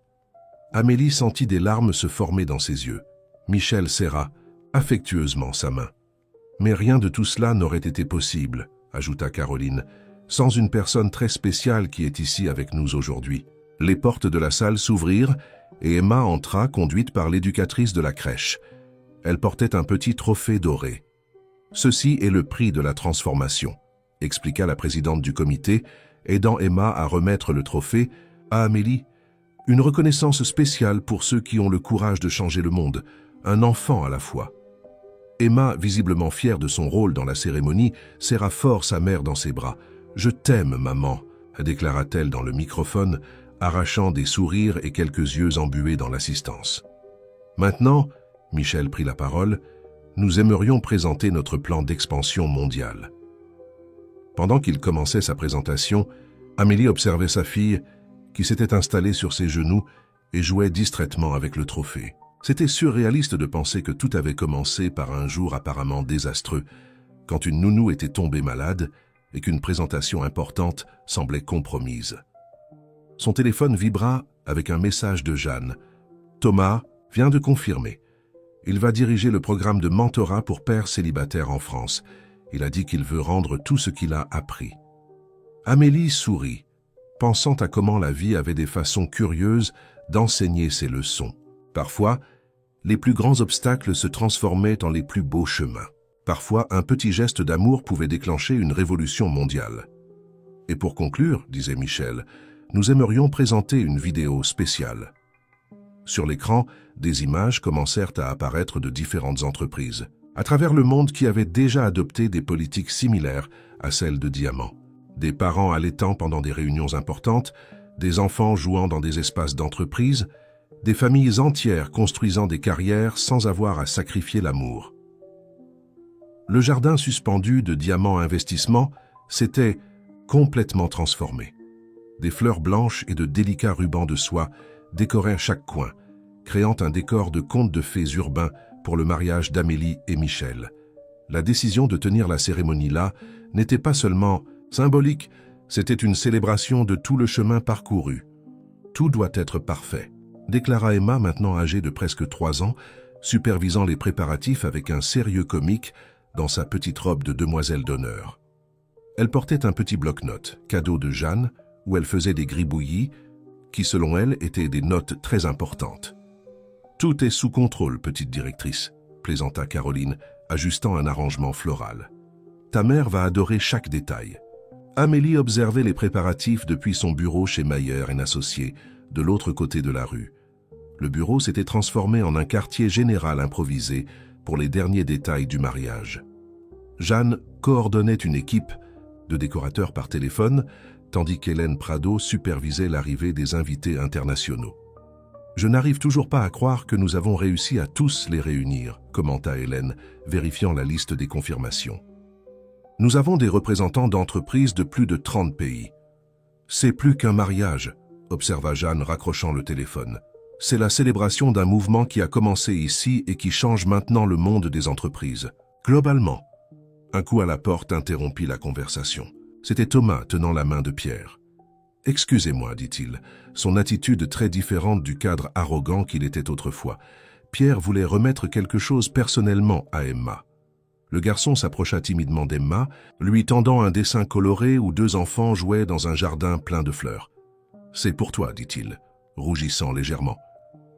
Amélie sentit des larmes se former dans ses yeux. Michel serra affectueusement sa main. « Mais rien de tout cela n'aurait été possible, » ajouta Caroline, « sans une personne très spéciale qui est ici avec nous aujourd'hui. » Les portes de la salle s'ouvrirent et Emma entra, conduite par l'éducatrice de la crèche. Elle portait un petit trophée doré. « Ceci est le prix de la transformation », expliqua la présidente du comité, aidant Emma à remettre le trophée à Amélie. « Une reconnaissance spéciale pour ceux qui ont le courage de changer le monde, un enfant à la fois. » Emma, visiblement fière de son rôle dans la cérémonie, serra fort sa mère dans ses bras. « Je t'aime, maman », déclara-t-elle dans le microphone, arrachant des sourires et quelques yeux embués dans l'assistance. « Maintenant, » Michel prit la parole, « nous aimerions présenter notre plan d'expansion mondiale. » Pendant qu'il commençait sa présentation, Amélie observait sa fille, qui s'était installée sur ses genoux et jouait distraitement avec le trophée. C'était surréaliste de penser que tout avait commencé par un jour apparemment désastreux, quand une nounou était tombée malade et qu'une présentation importante semblait compromise. Son téléphone vibra avec un message de Jeanne. « Thomas vient de confirmer. Il va diriger le programme de mentorat pour pères célibataires en France. Il a dit qu'il veut rendre tout ce qu'il a appris. » Amélie sourit, pensant à comment la vie avait des façons curieuses d'enseigner ses leçons. Parfois, les plus grands obstacles se transformaient en les plus beaux chemins. Parfois, un petit geste d'amour pouvait déclencher une révolution mondiale. « Et pour conclure, disait Michel, nous aimerions présenter une vidéo spéciale. » Sur l'écran, des images commencèrent à apparaître de différentes entreprises, à travers le monde qui avaient déjà adopté des politiques similaires à celles de Diamant. Des parents allaitant pendant des réunions importantes, des enfants jouant dans des espaces d'entreprise, des familles entières construisant des carrières sans avoir à sacrifier l'amour. Le jardin suspendu de Diamant Investissement s'était complètement transformé. Des fleurs blanches et de délicats rubans de soie décoraient chaque coin, créant un décor de contes de fées urbains pour le mariage d'Amélie et Michel. La décision de tenir la cérémonie là n'était pas seulement symbolique, c'était une célébration de tout le chemin parcouru. « Tout doit être parfait », déclara Emma, maintenant âgée de presque 3 ans, supervisant les préparatifs avec un sérieux comique dans sa petite robe de demoiselle d'honneur. Elle portait un petit bloc-notes, cadeau de Jeanne, où elle faisait des gribouillis, qui selon elle étaient des notes très importantes. « Tout est sous contrôle, petite directrice », plaisanta Caroline, ajustant un arrangement floral. « Ta mère va adorer chaque détail. » Amélie observait les préparatifs depuis son bureau chez Meyer & Associés, de l'autre côté de la rue. Le bureau s'était transformé en un quartier général improvisé pour les derniers détails du mariage. Jeanne coordonnait une équipe de décorateurs par téléphone, tandis qu'Hélène Prado supervisait l'arrivée des invités internationaux. « Je n'arrive toujours pas à croire que nous avons réussi à tous les réunir », commenta Hélène, vérifiant la liste des confirmations. Nous avons des représentants d'entreprises de plus de 30 pays. C'est plus qu'un mariage, observa Jeanne raccrochant le téléphone. C'est la célébration d'un mouvement qui a commencé ici et qui change maintenant le monde des entreprises. Globalement. Un coup à la porte interrompit la conversation. C'était Thomas tenant la main de Pierre. « Excusez-moi, dit-il, son attitude très différente du cadre arrogant qu'il était autrefois. Pierre voulait remettre quelque chose personnellement à Emma. Le garçon s'approcha timidement d'Emma, lui tendant un dessin coloré où 2 enfants jouaient dans un jardin plein de fleurs. « C'est pour toi, dit-il, rougissant légèrement.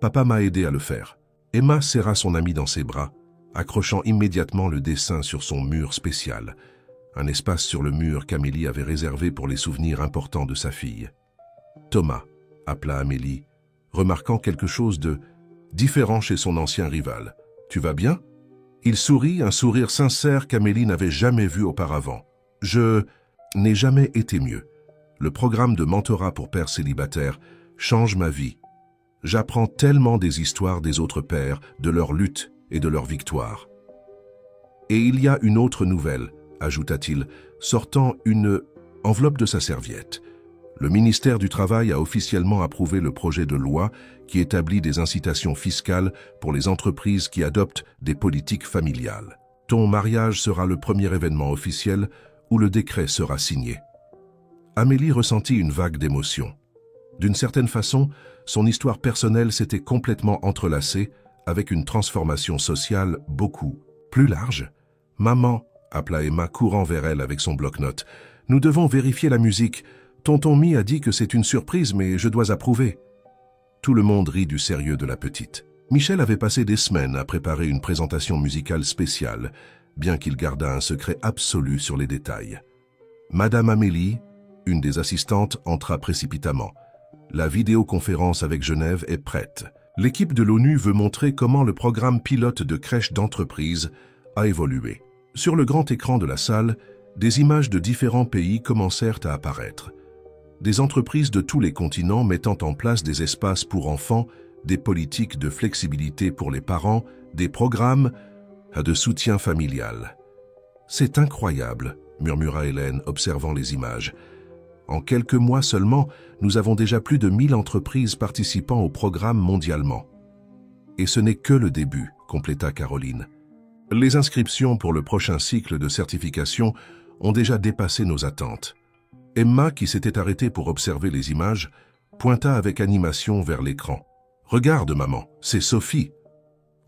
Papa m'a aidé à le faire. » Emma serra son ami dans ses bras, accrochant immédiatement le dessin sur son mur spécial, un espace sur le mur qu'Amélie avait réservé pour les souvenirs importants de sa fille. « Thomas », appela Amélie, remarquant quelque chose de différent chez son ancien rival. « Tu vas bien ?» Il sourit, un sourire sincère qu'Amélie n'avait jamais vu auparavant. « Je n'ai jamais été mieux. Le programme de mentorat pour pères célibataires change ma vie. J'apprends tellement des histoires des autres pères, de leurs luttes et de leurs victoires. Et il y a une autre nouvelle, ajouta-t-il, sortant une enveloppe de sa serviette. Le ministère du Travail a officiellement approuvé le projet de loi qui établit des incitations fiscales pour les entreprises qui adoptent des politiques familiales. Ton mariage sera le premier événement officiel où le décret sera signé. » Amélie ressentit une vague d'émotion. D'une certaine façon, son histoire personnelle s'était complètement entrelacée avec une transformation sociale beaucoup plus large. « Maman », appela Emma courant vers elle avec son bloc-notes, « nous devons vérifier la musique. Tonton Mi a dit que c'est une surprise, mais je dois approuver. » Tout le monde rit du sérieux de la petite. Michel avait passé des semaines à préparer une présentation musicale spéciale, bien qu'il gardât un secret absolu sur les détails. Madame Amélie, une des assistantes, entra précipitamment. La vidéoconférence avec Genève est prête. L'équipe de l'ONU veut montrer comment le programme pilote de crèche d'entreprise a évolué. Sur le grand écran de la salle, des images de différents pays commencèrent à apparaître. Des entreprises de tous les continents mettant en place des espaces pour enfants, des politiques de flexibilité pour les parents, des programmes de soutien familial. « C'est incroyable », murmura Hélène, observant les images. « En quelques mois seulement, nous avons déjà plus de 1000 entreprises participant au programme mondialement. » « Et ce n'est que le début », compléta Caroline. « Les inscriptions pour le prochain cycle de certification ont déjà dépassé nos attentes. » Emma, qui s'était arrêtée pour observer les images, pointa avec animation vers l'écran. « Regarde, maman, c'est Sophie. »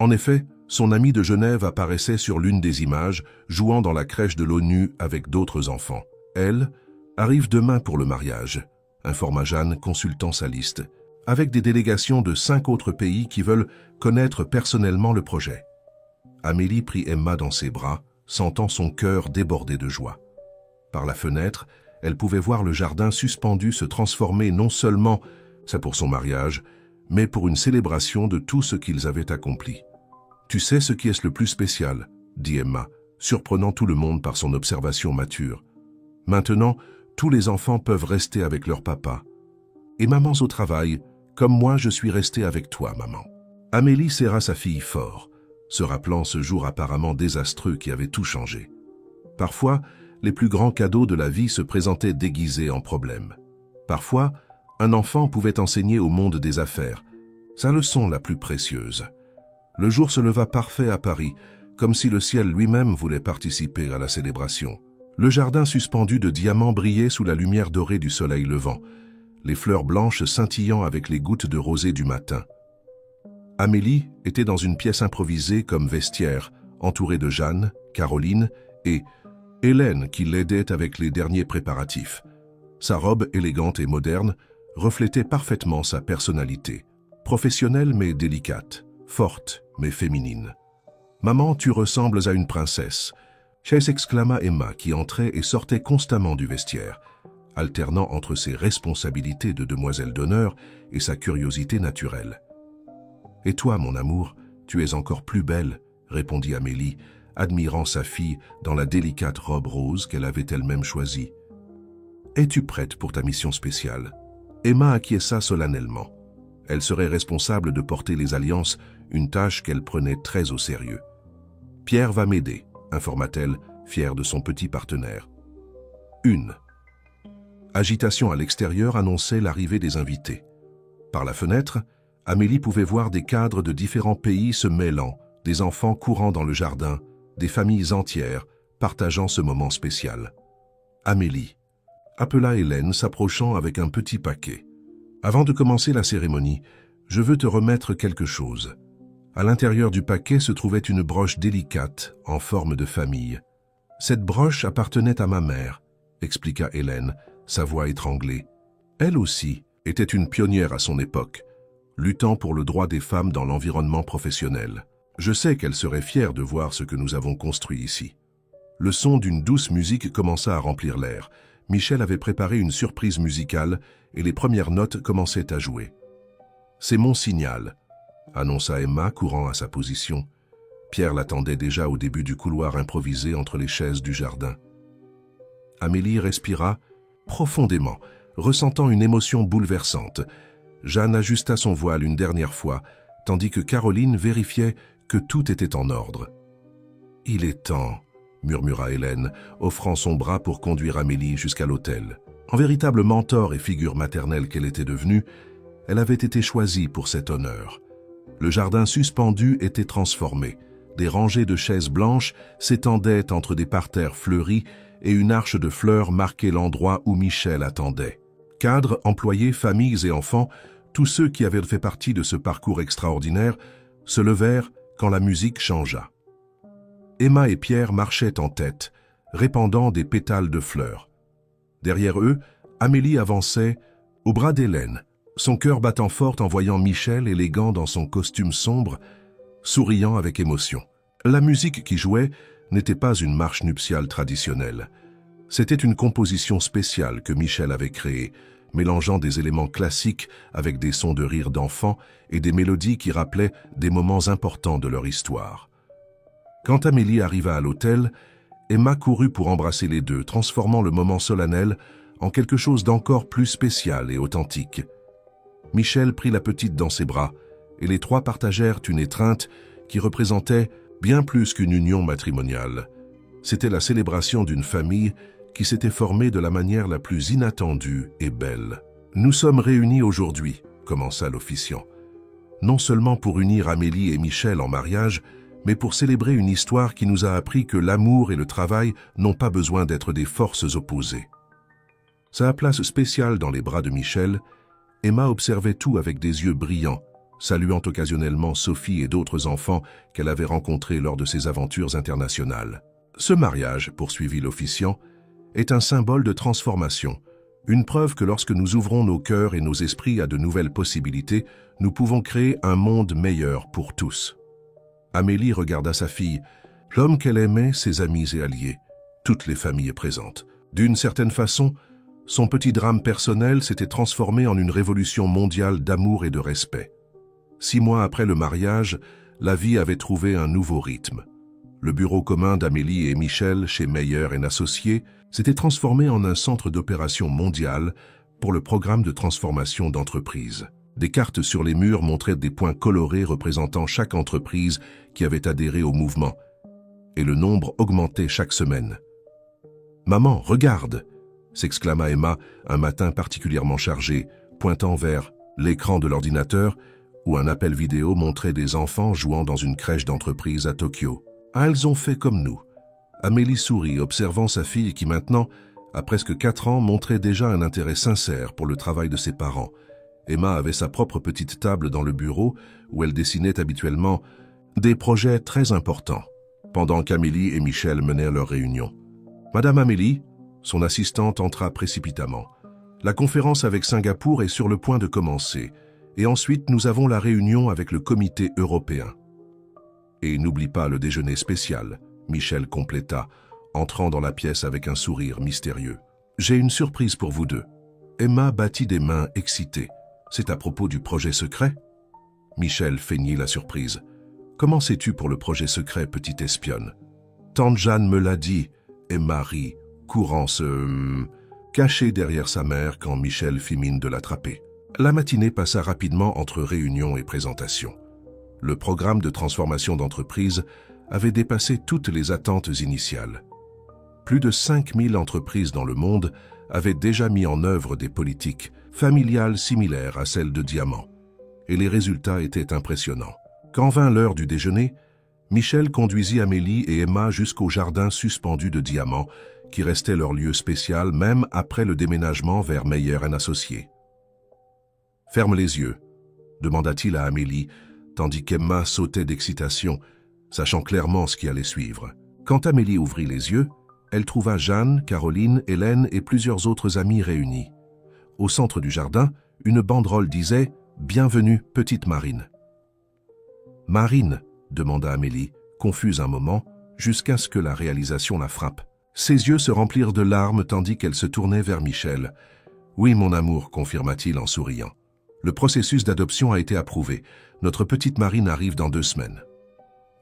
En effet, son amie de Genève apparaissait sur l'une des images, jouant dans la crèche de l'ONU avec d'autres enfants. « Elle arrive demain pour le mariage », informa Jeanne, consultant sa liste, avec des délégations de 5 autres pays qui veulent connaître personnellement le projet. Amélie prit Emma dans ses bras, sentant son cœur déborder de joie. Par la fenêtre, elle pouvait voir le jardin suspendu se transformer non seulement, c'est pour son mariage, mais pour une célébration de tout ce qu'ils avaient accompli. « Tu sais ce qui est le plus spécial ?» dit Emma, surprenant tout le monde par son observation mature. « Maintenant, tous les enfants peuvent rester avec leur papa. Et mamans au travail, comme moi je suis restée avec toi, maman. » Amélie serra sa fille fort, se rappelant ce jour apparemment désastreux qui avait tout changé. Parfois, les plus grands cadeaux de la vie se présentaient déguisés en problèmes. Parfois, un enfant pouvait enseigner au monde des affaires, sa leçon la plus précieuse. Le jour se leva parfait à Paris, comme si le ciel lui-même voulait participer à la célébration. Le jardin suspendu de diamants brillait sous la lumière dorée du soleil levant, les fleurs blanches scintillant avec les gouttes de rosée du matin. Amélie était dans une pièce improvisée comme vestiaire, entourée de Jeanne, Caroline et Hélène qui l'aidait avec les derniers préparatifs. Sa robe élégante et moderne reflétait parfaitement sa personnalité, professionnelle mais délicate, forte mais féminine. « Maman, tu ressembles à une princesse », s'exclama Emma qui entrait et sortait constamment du vestiaire, alternant entre ses responsabilités de demoiselle d'honneur et sa curiosité naturelle. « Et toi, mon amour, tu es encore plus belle », répondit Amélie, admirant sa fille dans la délicate robe rose qu'elle avait elle-même choisie. « Es-tu prête pour ta mission spéciale ?» Emma acquiesça solennellement. Elle serait responsable de porter les alliances, une tâche qu'elle prenait très au sérieux. « Pierre va m'aider », informa-t-elle, fière de son petit partenaire. 1. Agitation à l'extérieur annonçait l'arrivée des invités. Par la fenêtre, Amélie pouvait voir des cadres de différents pays se mêlant, des enfants courant dans le jardin, des familles entières partageant ce moment spécial. Amélie appela Hélène, s'approchant avec un petit paquet. « Avant de commencer la cérémonie, je veux te remettre quelque chose. » À l'intérieur du paquet se trouvait une broche délicate, en forme de famille. « Cette broche appartenait à ma mère, » expliqua Hélène, sa voix étranglée. Elle aussi était une pionnière à son époque, luttant pour le droit des femmes dans l'environnement professionnel. Je sais qu'elle serait fière de voir ce que nous avons construit ici. Le son d'une douce musique commença à remplir l'air. Michel avait préparé une surprise musicale et les premières notes commençaient à jouer. « C'est mon signal », annonça Emma, courant à sa position. Pierre l'attendait déjà au début du couloir improvisé entre les chaises du jardin. Amélie respira profondément, ressentant une émotion bouleversante. Jeanne ajusta son voile une dernière fois, tandis que Caroline vérifiait que tout était en ordre. « Il est temps », murmura Hélène, offrant son bras pour conduire Amélie jusqu'à l'autel. En véritable mentor et figure maternelle qu'elle était devenue, elle avait été choisie pour cet honneur. Le jardin suspendu était transformé. Des rangées de chaises blanches s'étendaient entre des parterres fleuris et une arche de fleurs marquait l'endroit où Michel attendait. Cadres, employés, familles et enfants, tous ceux qui avaient fait partie de ce parcours extraordinaire, se levèrent quand la musique changea. Emma et Pierre marchaient en tête, répandant des pétales de fleurs. Derrière eux, Amélie avançait, au bras d'Hélène, son cœur battant fort en voyant Michel élégant dans son costume sombre, souriant avec émotion. La musique qui jouait n'était pas une marche nuptiale traditionnelle. C'était une composition spéciale que Michel avait créée, mélangeant des éléments classiques avec des sons de rire d'enfants et des mélodies qui rappelaient des moments importants de leur histoire. Quand Amélie arriva à l'hôtel, Emma courut pour embrasser les deux, transformant le moment solennel en quelque chose d'encore plus spécial et authentique. Michel prit la petite dans ses bras, et les trois partagèrent une étreinte qui représentait bien plus qu'une union matrimoniale. C'était la célébration d'une famille qui s'était formée de la manière la plus inattendue et belle. « Nous sommes réunis aujourd'hui », commença l'officiant, non seulement pour unir Amélie et Michel en mariage, mais pour célébrer une histoire qui nous a appris que l'amour et le travail n'ont pas besoin d'être des forces opposées. Sa place spéciale dans les bras de Michel, Emma observait tout avec des yeux brillants, saluant occasionnellement Sophie et d'autres enfants qu'elle avait rencontrés lors de ses aventures internationales. Ce mariage, poursuivit l'officiant, est un symbole de transformation, une preuve que lorsque nous ouvrons nos cœurs et nos esprits à de nouvelles possibilités, nous pouvons créer un monde meilleur pour tous. Amélie regarda sa fille, l'homme qu'elle aimait, ses amis et alliés, toutes les familles présentes. D'une certaine façon, son petit drame personnel s'était transformé en une révolution mondiale d'amour et de respect. 6 mois après le mariage, la vie avait trouvé un nouveau rythme. Le bureau commun d'Amélie et Michel chez Meyer & Associés s'était transformé en un centre d'opération mondial pour le programme de transformation d'entreprise. Des cartes sur les murs montraient des points colorés représentant chaque entreprise qui avait adhéré au mouvement, et le nombre augmentait chaque semaine. « Maman, regarde !» s'exclama Emma un matin particulièrement chargé, pointant vers l'écran de l'ordinateur où un appel vidéo montrait des enfants jouant dans une crèche d'entreprise à Tokyo. « Ah, elles ont fait comme nous !» Amélie sourit, observant sa fille qui maintenant, à presque 4 ans, montrait déjà un intérêt sincère pour le travail de ses parents. Emma avait sa propre petite table dans le bureau où elle dessinait habituellement des projets très importants, pendant qu'Amélie et Michel menaient leur réunion. « Madame Amélie », son assistante entra précipitamment. « La conférence avec Singapour est sur le point de commencer, et ensuite nous avons la réunion avec le comité européen. » « Et n'oublie pas le déjeuner spécial », Michel compléta, entrant dans la pièce avec un sourire mystérieux. « J'ai une surprise pour vous deux. » Emma battit des mains excitée. « C'est à propos du projet secret ?» Michel feignit la surprise. « Comment sais-tu pour le projet secret, petite espionne ?»« Tante Jeanne me l'a dit. » Emma rit, courant se cacher derrière sa mère quand Michel fit mine de l'attraper. La matinée passa rapidement entre réunions et présentations. Le programme de transformation d'entreprise avait dépassé toutes les attentes initiales. Plus de 5000 entreprises dans le monde avaient déjà mis en œuvre des politiques familiales similaires à celles de Diamant. Et les résultats étaient impressionnants. Quand vint l'heure du déjeuner, Michel conduisit Amélie et Emma jusqu'au jardin suspendu de Diamant, qui restait leur lieu spécial même après le déménagement vers Meyer & Associés. « Ferme les yeux », demanda-t-il à Amélie, tandis qu'Emma sautait d'excitation, sachant clairement ce qui allait suivre. Quand Amélie ouvrit les yeux, elle trouva Jeanne, Caroline, Hélène et plusieurs autres amis réunis. Au centre du jardin, une banderole disait « Bienvenue, petite Marine ». « Marine ?» demanda Amélie, confuse un moment, jusqu'à ce que la réalisation la frappe. Ses yeux se remplirent de larmes tandis qu'elle se tournait vers Michel. « Oui, mon amour », confirma-t-il en souriant. « Le processus d'adoption a été approuvé. Notre petite Marine arrive dans 2 semaines. »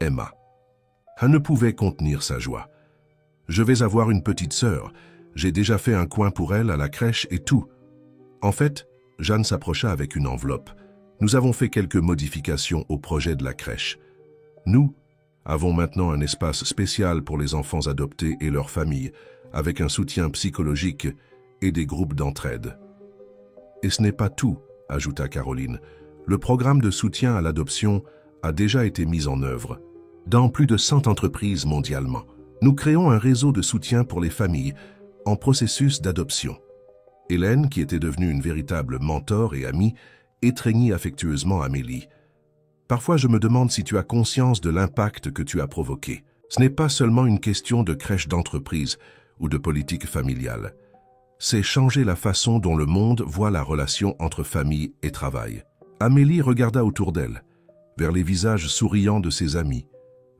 Emma. Elle ne pouvait contenir sa joie. « Je vais avoir une petite sœur. J'ai déjà fait un coin pour elle à la crèche et tout. » En fait, Jeanne s'approcha avec une enveloppe. « Nous avons fait quelques modifications au projet de la crèche. Nous avons maintenant un espace spécial pour les enfants adoptés et leurs familles, avec un soutien psychologique et des groupes d'entraide. » Et ce n'est pas tout, ajouta Caroline. Le programme de soutien à l'adoption a déjà été mis en œuvre dans plus de 100 entreprises mondialement. Nous créons un réseau de soutien pour les familles en processus d'adoption. Hélène, qui était devenue une véritable mentor et amie, étreignit affectueusement Amélie. Parfois, je me demande si tu as conscience de l'impact que tu as provoqué. Ce n'est pas seulement une question de crèche d'entreprise ou de politique familiale. C'est changer la façon dont le monde voit la relation entre famille et travail. Amélie regarda autour d'elle, vers les visages souriants de ses amis,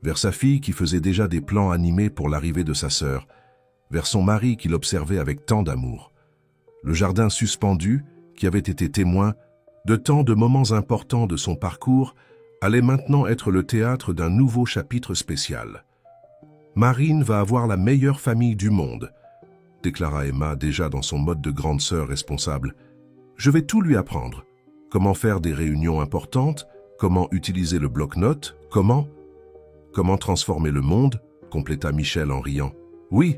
vers sa fille qui faisait déjà des plans animés pour l'arrivée de sa sœur, vers son mari qui l'observait avec tant d'amour. Le jardin suspendu, qui avait été témoin de tant de moments importants de son parcours, allait maintenant être le théâtre d'un nouveau chapitre spécial. « Marine va avoir la meilleure famille du monde », déclara Emma déjà dans son mode de grande sœur responsable. « Je vais tout lui apprendre. Comment faire des réunions importantes, comment utiliser le bloc-notes, comment transformer le monde ?» compléta Michel en riant. « Oui »,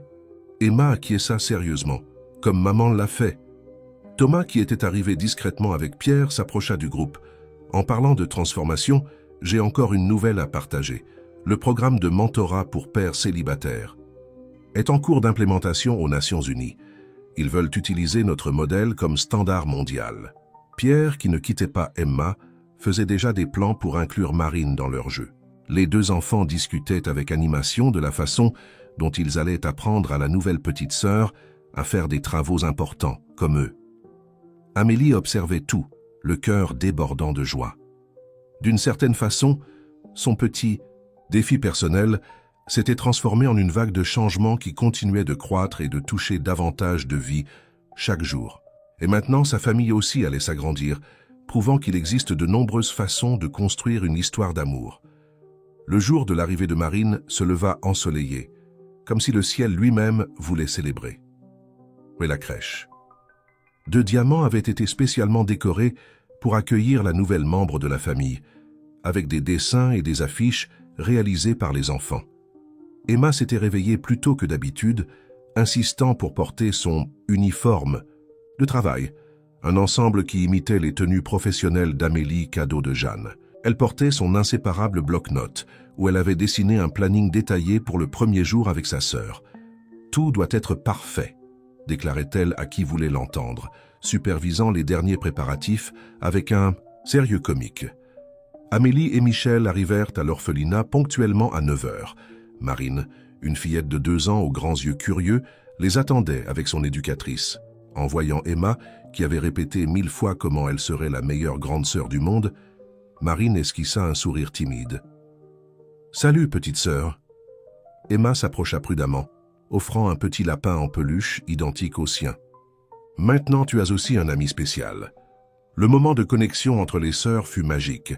Emma acquiesça sérieusement, comme maman l'a fait. Thomas, qui était arrivé discrètement avec Pierre, s'approcha du groupe. « En parlant de transformation, j'ai encore une nouvelle à partager. Le programme de mentorat pour pères célibataires est en cours d'implémentation aux Nations Unies. Ils veulent utiliser notre modèle comme standard mondial. » Pierre, qui ne quittait pas Emma, faisait déjà des plans pour inclure Marine dans leur jeu. Les 2 enfants discutaient avec animation de la façon dont ils allaient apprendre à la nouvelle petite sœur à faire des travaux importants, comme eux. Amélie observait tout, le cœur débordant de joie. D'une certaine façon, son petit défi personnel s'était transformé en une vague de changements qui continuait de croître et de toucher davantage de vie chaque jour. Et maintenant, sa famille aussi allait s'agrandir, prouvant qu'il existe de nombreuses façons de construire une histoire d'amour. Le jour de l'arrivée de Marine se leva ensoleillé, comme si le ciel lui-même voulait célébrer. Mais la crèche. 2 diamants avaient été spécialement décorés pour accueillir la nouvelle membre de la famille, avec des dessins et des affiches réalisées par les enfants. Emma s'était réveillée plus tôt que d'habitude, insistant pour porter son uniforme de travail, un ensemble qui imitait les tenues professionnelles d'Amélie, cadeau de Jeanne. Elle portait son inséparable bloc-notes, où elle avait dessiné un planning détaillé pour le premier jour avec sa sœur. « Tout doit être parfait », déclarait-elle à qui voulait l'entendre, supervisant les derniers préparatifs avec un sérieux comique. Amélie et Michel arrivèrent à l'orphelinat ponctuellement à 9 heures. Marine, une fillette de 2 ans aux grands yeux curieux, les attendait avec son éducatrice. En voyant Emma, qui avait répété 1000 fois comment elle serait la meilleure grande sœur du monde, Marine esquissa un sourire timide. « Salut, petite sœur !» Emma s'approcha prudemment, offrant un petit lapin en peluche identique au sien. « Maintenant, tu as aussi un ami spécial. » Le moment de connexion entre les sœurs fut magique.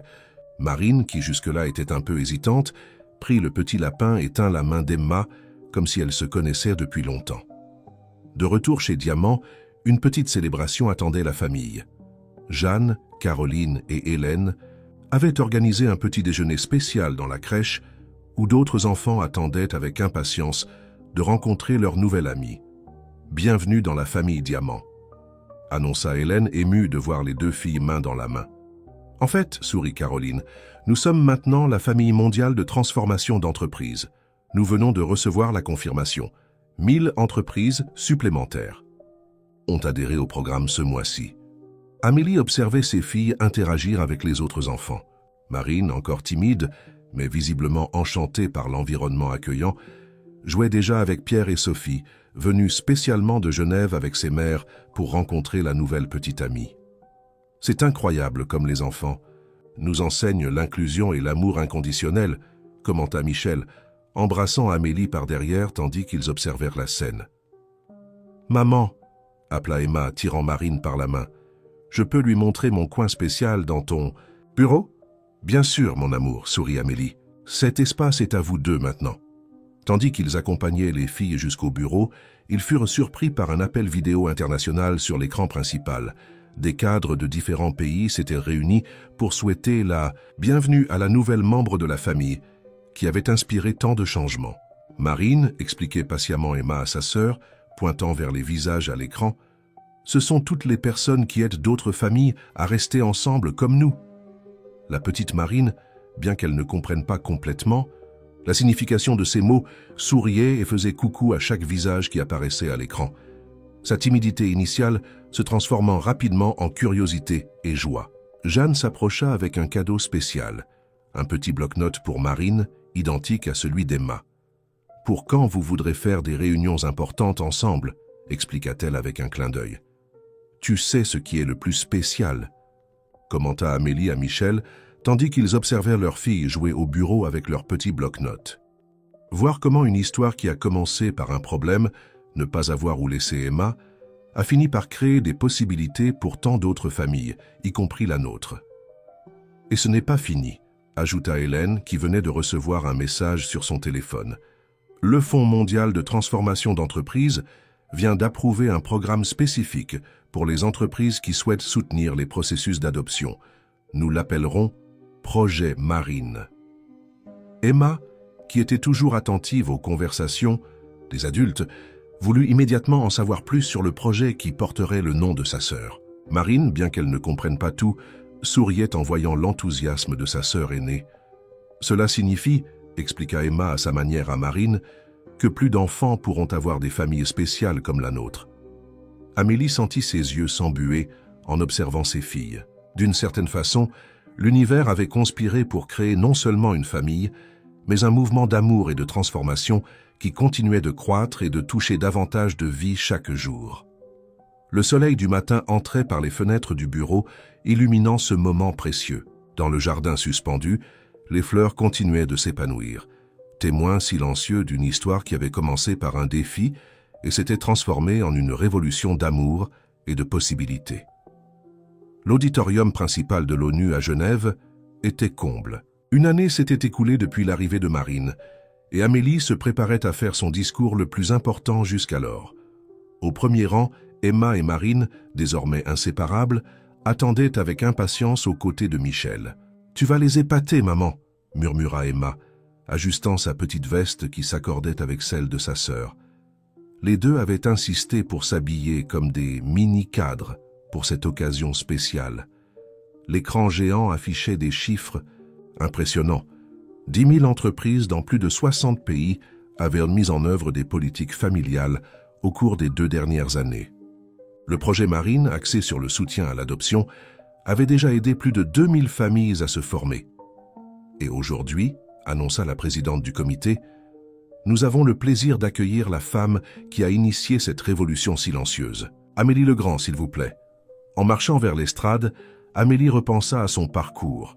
Marine, qui jusque-là était un peu hésitante, prit le petit lapin et tint la main d'Emma comme si elles se connaissaient depuis longtemps. De retour chez Diamant, une petite célébration attendait la famille. Jeanne, Caroline et Hélène avaient organisé un petit déjeuner spécial dans la crèche où d'autres enfants attendaient avec impatience de rencontrer leur nouvelle amie. « Bienvenue dans la famille Diamant », annonça Hélène, émue de voir les deux filles main dans la main. « En fait, sourit Caroline, nous sommes maintenant la famille mondiale de transformation d'entreprises. Nous venons de recevoir la confirmation. 1000 entreprises supplémentaires ont adhéré au programme ce mois-ci. » Amélie observait ses filles interagir avec les autres enfants. Marine, encore timide, mais visiblement enchantée par l'environnement accueillant, jouait déjà avec Pierre et Sophie, venus spécialement de Genève avec ses mères pour rencontrer la nouvelle petite amie. « C'est incroyable comme les enfants nous enseignent l'inclusion et l'amour inconditionnel », commenta Michel, embrassant Amélie par derrière tandis qu'ils observèrent la scène. « Maman » appela Emma, tirant Marine par la main. « Je peux lui montrer mon coin spécial dans ton bureau ?»« Bien sûr, mon amour, » sourit Amélie. « Cet espace est à vous deux maintenant. » Tandis qu'ils accompagnaient les filles jusqu'au bureau, ils furent surpris par un appel vidéo international sur l'écran principal. Des cadres de différents pays s'étaient réunis pour souhaiter la bienvenue à la nouvelle membre de la famille, qui avait inspiré tant de changements. Marine, expliquait patiemment Emma à sa sœur, pointant vers les visages à l'écran, « Ce sont toutes les personnes qui aident d'autres familles à rester ensemble comme nous. » La petite Marine, bien qu'elle ne comprenne pas complètement la signification de ces mots, souriait et faisait coucou à chaque visage qui apparaissait à l'écran. Sa timidité initiale se transformant rapidement en curiosité et joie. Jeanne s'approcha avec un cadeau spécial, un petit bloc-notes pour Marine, identique à celui d'Emma. « Pour quand vous voudrez faire des réunions importantes ensemble ?» expliqua-t-elle avec un clin d'œil. « Tu sais ce qui est le plus spécial ?» commenta Amélie à Michel, tandis qu'ils observèrent leur fille jouer au bureau avec leur petit bloc-notes. Voir comment une histoire qui a commencé par un problème, ne pas avoir où laisser Emma, a fini par créer des possibilités pour tant d'autres familles, y compris la nôtre. « Et ce n'est pas fini », ajouta Hélène, qui venait de recevoir un message sur son téléphone. « Le Fonds mondial de transformation d'entreprises vient d'approuver un programme spécifique pour les entreprises qui souhaitent soutenir les processus d'adoption. Nous l'appellerons Projet Marine. » Emma, qui était toujours attentive aux conversations des adultes, voulut immédiatement en savoir plus sur le projet qui porterait le nom de sa sœur. Marine, bien qu'elle ne comprenne pas tout, souriait en voyant l'enthousiasme de sa sœur aînée. « Cela signifie, expliqua Emma à sa manière à Marine, que plus d'enfants pourront avoir des familles spéciales comme la nôtre. » Amélie sentit ses yeux s'embuer en observant ses filles. D'une certaine façon, l'univers avait conspiré pour créer non seulement une famille, mais un mouvement d'amour et de transformation qui continuait de croître et de toucher davantage de vie chaque jour. Le soleil du matin entrait par les fenêtres du bureau, illuminant ce moment précieux. Dans le jardin suspendu, les fleurs continuaient de s'épanouir, témoins silencieux d'une histoire qui avait commencé par un défi et s'était transformée en une révolution d'amour et de possibilités. L'auditorium principal de l'ONU à Genève était comble. Une année s'était écoulée depuis l'arrivée de Marine, et Amélie se préparait à faire son discours le plus important jusqu'alors. Au premier rang, Emma et Marine, désormais inséparables, attendaient avec impatience aux côtés de Michel. « Tu vas les épater, maman » murmura Emma, ajustant sa petite veste qui s'accordait avec celle de sa sœur. Les deux avaient insisté pour s'habiller comme des mini-cadres pour cette occasion spéciale. L'écran géant affichait des chiffres impressionnants. 10 000 entreprises dans plus de 60 pays avaient mis en œuvre des politiques familiales au cours des 2 dernières années. Le projet Marine, axé sur le soutien à l'adoption, avait déjà aidé plus de 2000 familles à se former. Et aujourd'hui, annonça la présidente du comité, nous avons le plaisir d'accueillir la femme qui a initié cette révolution silencieuse. Amélie Legrand, s'il vous plaît. En marchant vers l'estrade, Amélie repensa à son parcours.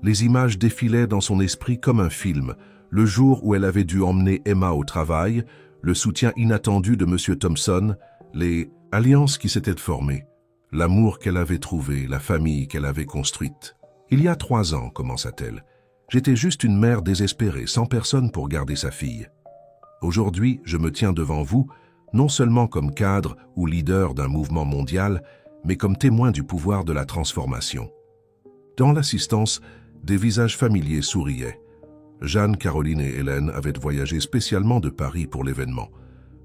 Les images défilaient dans son esprit comme un film, le jour où elle avait dû emmener Emma au travail, le soutien inattendu de M. Thompson, les alliances qui s'étaient formées, l'amour qu'elle avait trouvé, la famille qu'elle avait construite. « Il y a 3 ans, commença-t-elle, j'étais juste une mère désespérée, sans personne pour garder sa fille. Aujourd'hui, je me tiens devant vous, non seulement comme cadre ou leader d'un mouvement mondial, mais comme témoin du pouvoir de la transformation. » Dans l'assistance, des visages familiers souriaient. Jeanne, Caroline et Hélène avaient voyagé spécialement de Paris pour l'événement.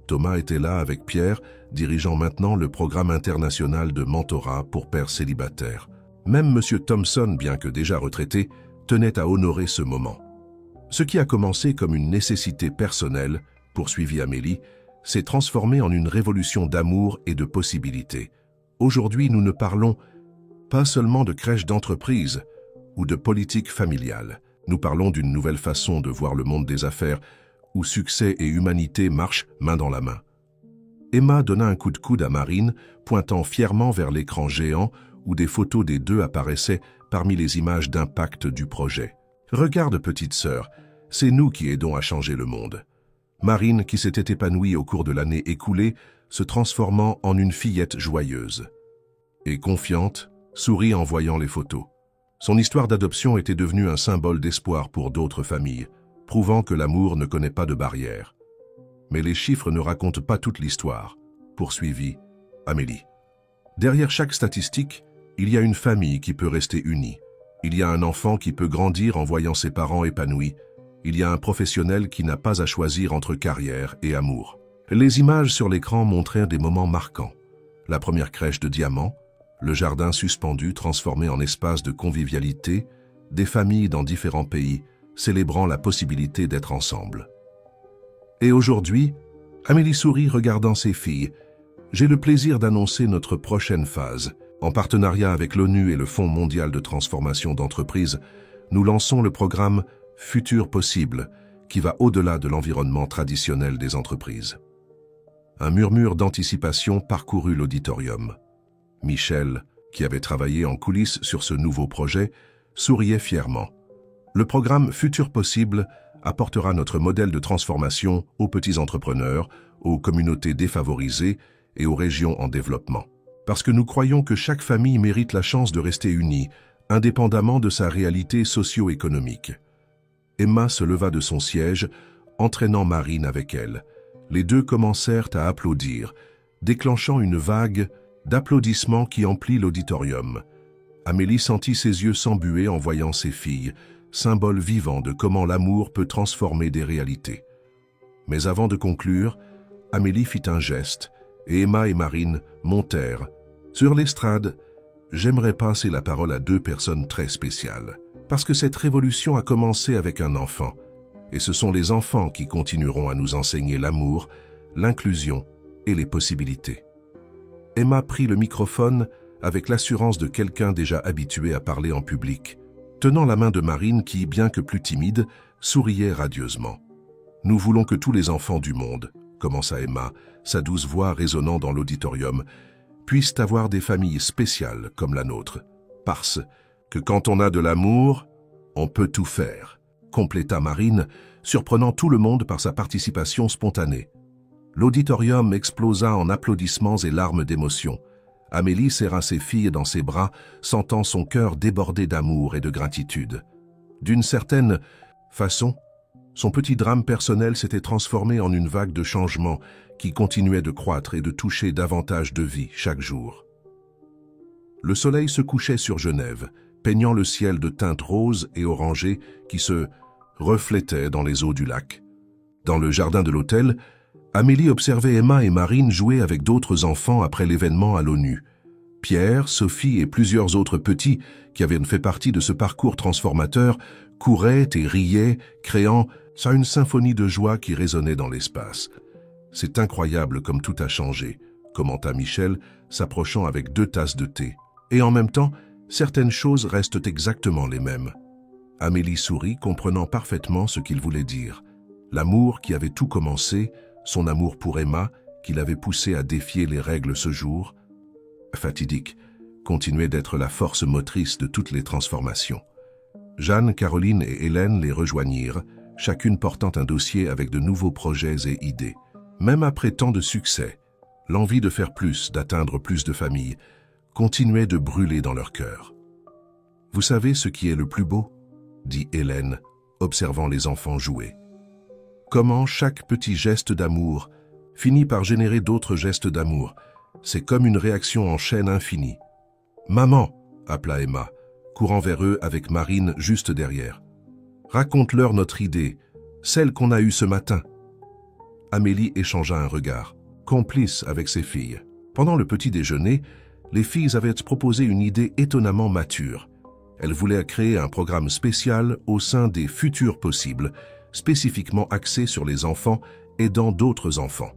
Thomas était là avec Pierre, dirigeant maintenant le programme international de mentorat pour pères célibataires. Même M. Thompson, bien que déjà retraité, tenait à honorer ce moment. Ce qui a commencé comme une nécessité personnelle, poursuivit Amélie, s'est transformé en une révolution d'amour et de possibilités. Aujourd'hui, nous ne parlons pas seulement de crèche d'entreprise ou de politique familiale. Nous parlons d'une nouvelle façon de voir le monde des affaires où succès et humanité marchent main dans la main. Emma donna un coup de coude à Marine, pointant fièrement vers l'écran géant où des photos des deux apparaissaient parmi les images d'impact du projet. « Regarde, petite sœur, c'est nous qui aidons à changer le monde. » Marine, qui s'était épanouie au cours de l'année écoulée, se transformant en une fillette joyeuse. Et confiante, sourit en voyant les photos. Son histoire d'adoption était devenue un symbole d'espoir pour d'autres familles, prouvant que l'amour ne connaît pas de barrières. Mais les chiffres ne racontent pas toute l'histoire, poursuivit Amélie. Derrière chaque statistique, il y a une famille qui peut rester unie. Il y a un enfant qui peut grandir en voyant ses parents épanouis. Il y a un professionnel qui n'a pas à choisir entre carrière et amour. Les images sur l'écran montraient des moments marquants. La première crèche de diamants, le jardin suspendu transformé en espace de convivialité, des familles dans différents pays célébrant la possibilité d'être ensemble. Et aujourd'hui, Amélie sourit regardant ses filles. J'ai le plaisir d'annoncer notre prochaine phase. En partenariat avec l'ONU et le Fonds mondial de transformation d'entreprises, nous lançons le programme Futur possible, qui va au-delà de l'environnement traditionnel des entreprises. Un murmure d'anticipation parcourut l'auditorium. Michel, qui avait travaillé en coulisses sur ce nouveau projet, souriait fièrement. Le programme Futur possible apportera notre modèle de transformation aux petits entrepreneurs, aux communautés défavorisées et aux régions en développement. Parce que nous croyons que chaque famille mérite la chance de rester unie, indépendamment de sa réalité socio-économique. Emma se leva de son siège, entraînant Marine avec elle. Les deux commencèrent à applaudir, déclenchant une vague d'applaudissements qui emplit l'auditorium. Amélie sentit ses yeux s'embuer en voyant ses filles, symbole vivant de comment l'amour peut transformer des réalités. Mais avant de conclure, Amélie fit un geste, et Emma et Marine montèrent. Sur l'estrade, j'aimerais passer la parole à deux personnes très spéciales. Parce que cette révolution a commencé avec un enfant, et ce sont les enfants qui continueront à nous enseigner l'amour, l'inclusion et les possibilités. Emma prit le microphone avec l'assurance de quelqu'un déjà habitué à parler en public, tenant la main de Marine qui, bien que plus timide, souriait radieusement. « Nous voulons que tous les enfants du monde, » commença Emma, sa douce voix résonnant dans l'auditorium, « puissent avoir des familles spéciales comme la nôtre, parce que quand on a de l'amour, on peut tout faire, » compléta Marine, surprenant tout le monde par sa participation spontanée. L'auditorium explosa en applaudissements et larmes d'émotion. Amélie serra ses filles dans ses bras, sentant son cœur déborder d'amour et de gratitude. D'une certaine façon, son petit drame personnel s'était transformé en une vague de changements qui continuait de croître et de toucher davantage de vie chaque jour. Le soleil se couchait sur Genève, peignant le ciel de teintes roses et orangées qui se reflétaient dans les eaux du lac. Dans le jardin de l'hôtel, Amélie observait Emma et Marine jouer avec d'autres enfants après l'événement à l'ONU. Pierre, Sophie et plusieurs autres petits qui avaient fait partie de ce parcours transformateur couraient et riaient, créant une symphonie de joie qui résonnait dans l'espace. « C'est incroyable comme tout a changé », commenta Michel, s'approchant avec 2 tasses de thé. « Et en même temps, certaines choses restent exactement les mêmes. » Amélie sourit, comprenant parfaitement ce qu'il voulait dire. L'amour qui avait tout commencé, son amour pour Emma, qui l'avait poussé à défier les règles ce jour, fatidique, continuait d'être la force motrice de toutes les transformations. Jeanne, Caroline et Hélène les rejoignirent, chacune portant un dossier avec de nouveaux projets et idées. Même après tant de succès, l'envie de faire plus, d'atteindre plus de familles, continuait de brûler dans leur cœur. « Vous savez ce qui est le plus beau ?» dit Hélène, observant les enfants jouer. « Comment chaque petit geste d'amour finit par générer d'autres gestes d'amour. C'est comme une réaction en chaîne infinie. « Maman !» appela Emma, courant vers eux avec Marine juste derrière. « Raconte-leur notre idée, celle qu'on a eue ce matin. » Amélie échangea un regard, complice avec ses filles. Pendant le petit déjeuner, les filles avaient proposé une idée étonnamment mature. Elles voulaient créer un programme spécial au sein des futurs possibles, spécifiquement axé sur les enfants aidant d'autres enfants.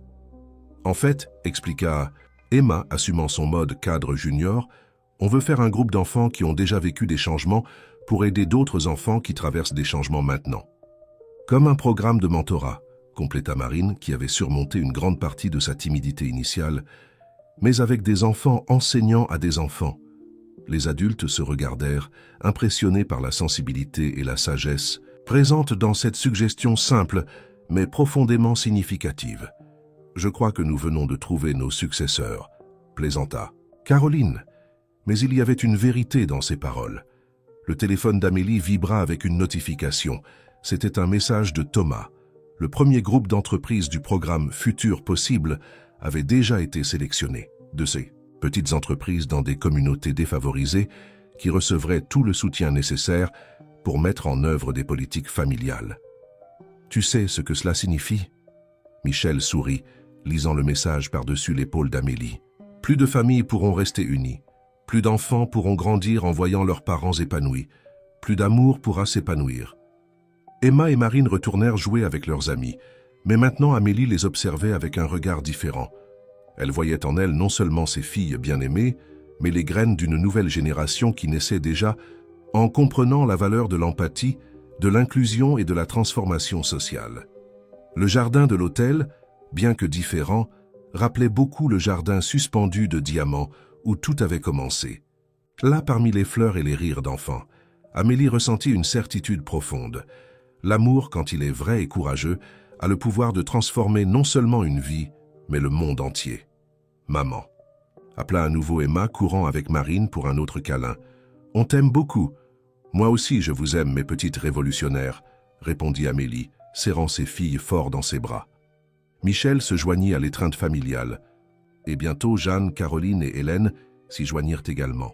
En fait, expliqua Emma, assumant son mode cadre junior, on veut faire un groupe d'enfants qui ont déjà vécu des changements pour aider d'autres enfants qui traversent des changements maintenant. Comme un programme de mentorat, compléta Marine, qui avait surmonté une grande partie de sa timidité initiale, mais avec des enfants enseignant à des enfants. Les adultes se regardèrent, impressionnés par la sensibilité et la sagesse présentes dans cette suggestion simple, mais profondément significative. Je crois que nous venons de trouver nos successeurs, plaisanta Caroline. Mais il y avait une vérité dans ces paroles. Le téléphone d'Amélie vibra avec une notification. C'était un message de Thomas. Le premier groupe d'entreprises du programme Futur Possible avait déjà été sélectionné. De ces petites entreprises dans des communautés défavorisées qui recevraient tout le soutien nécessaire pour mettre en œuvre des politiques familiales. Tu sais ce que cela signifie? Michel sourit, lisant le message par-dessus l'épaule d'Amélie. Plus de familles pourront rester unies. Plus d'enfants pourront grandir en voyant leurs parents épanouis. Plus d'amour pourra s'épanouir. Emma et Marine retournèrent jouer avec leurs amis, mais maintenant Amélie les observait avec un regard différent. Elle voyait en elles non seulement ses filles bien-aimées, mais les graines d'une nouvelle génération qui naissait déjà en comprenant la valeur de l'empathie, de l'inclusion et de la transformation sociale. Le jardin de l'hôtel, bien que différent, rappelait beaucoup le jardin suspendu de diamants où tout avait commencé. Là, parmi les fleurs et les rires d'enfants, Amélie ressentit une certitude profonde. L'amour, quand il est vrai et courageux, a le pouvoir de transformer non seulement une vie, mais le monde entier. « Maman » appela à nouveau Emma, courant avec Marine pour un autre câlin. « On t'aime beaucoup. Moi aussi, je vous aime, mes petites révolutionnaires, » répondit Amélie, serrant ses filles fort dans ses bras. Michel se joignit à l'étreinte familiale, et bientôt Jeanne, Caroline et Hélène s'y joignirent également,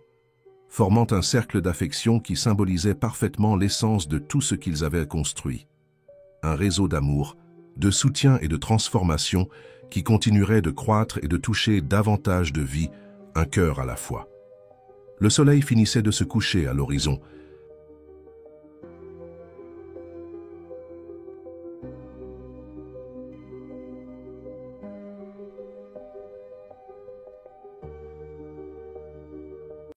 formant un cercle d'affection qui symbolisait parfaitement l'essence de tout ce qu'ils avaient construit. Un réseau d'amour, de soutien et de transformation qui continuerait de croître et de toucher davantage de vies, un cœur à la fois. Le soleil finissait de se coucher à l'horizon,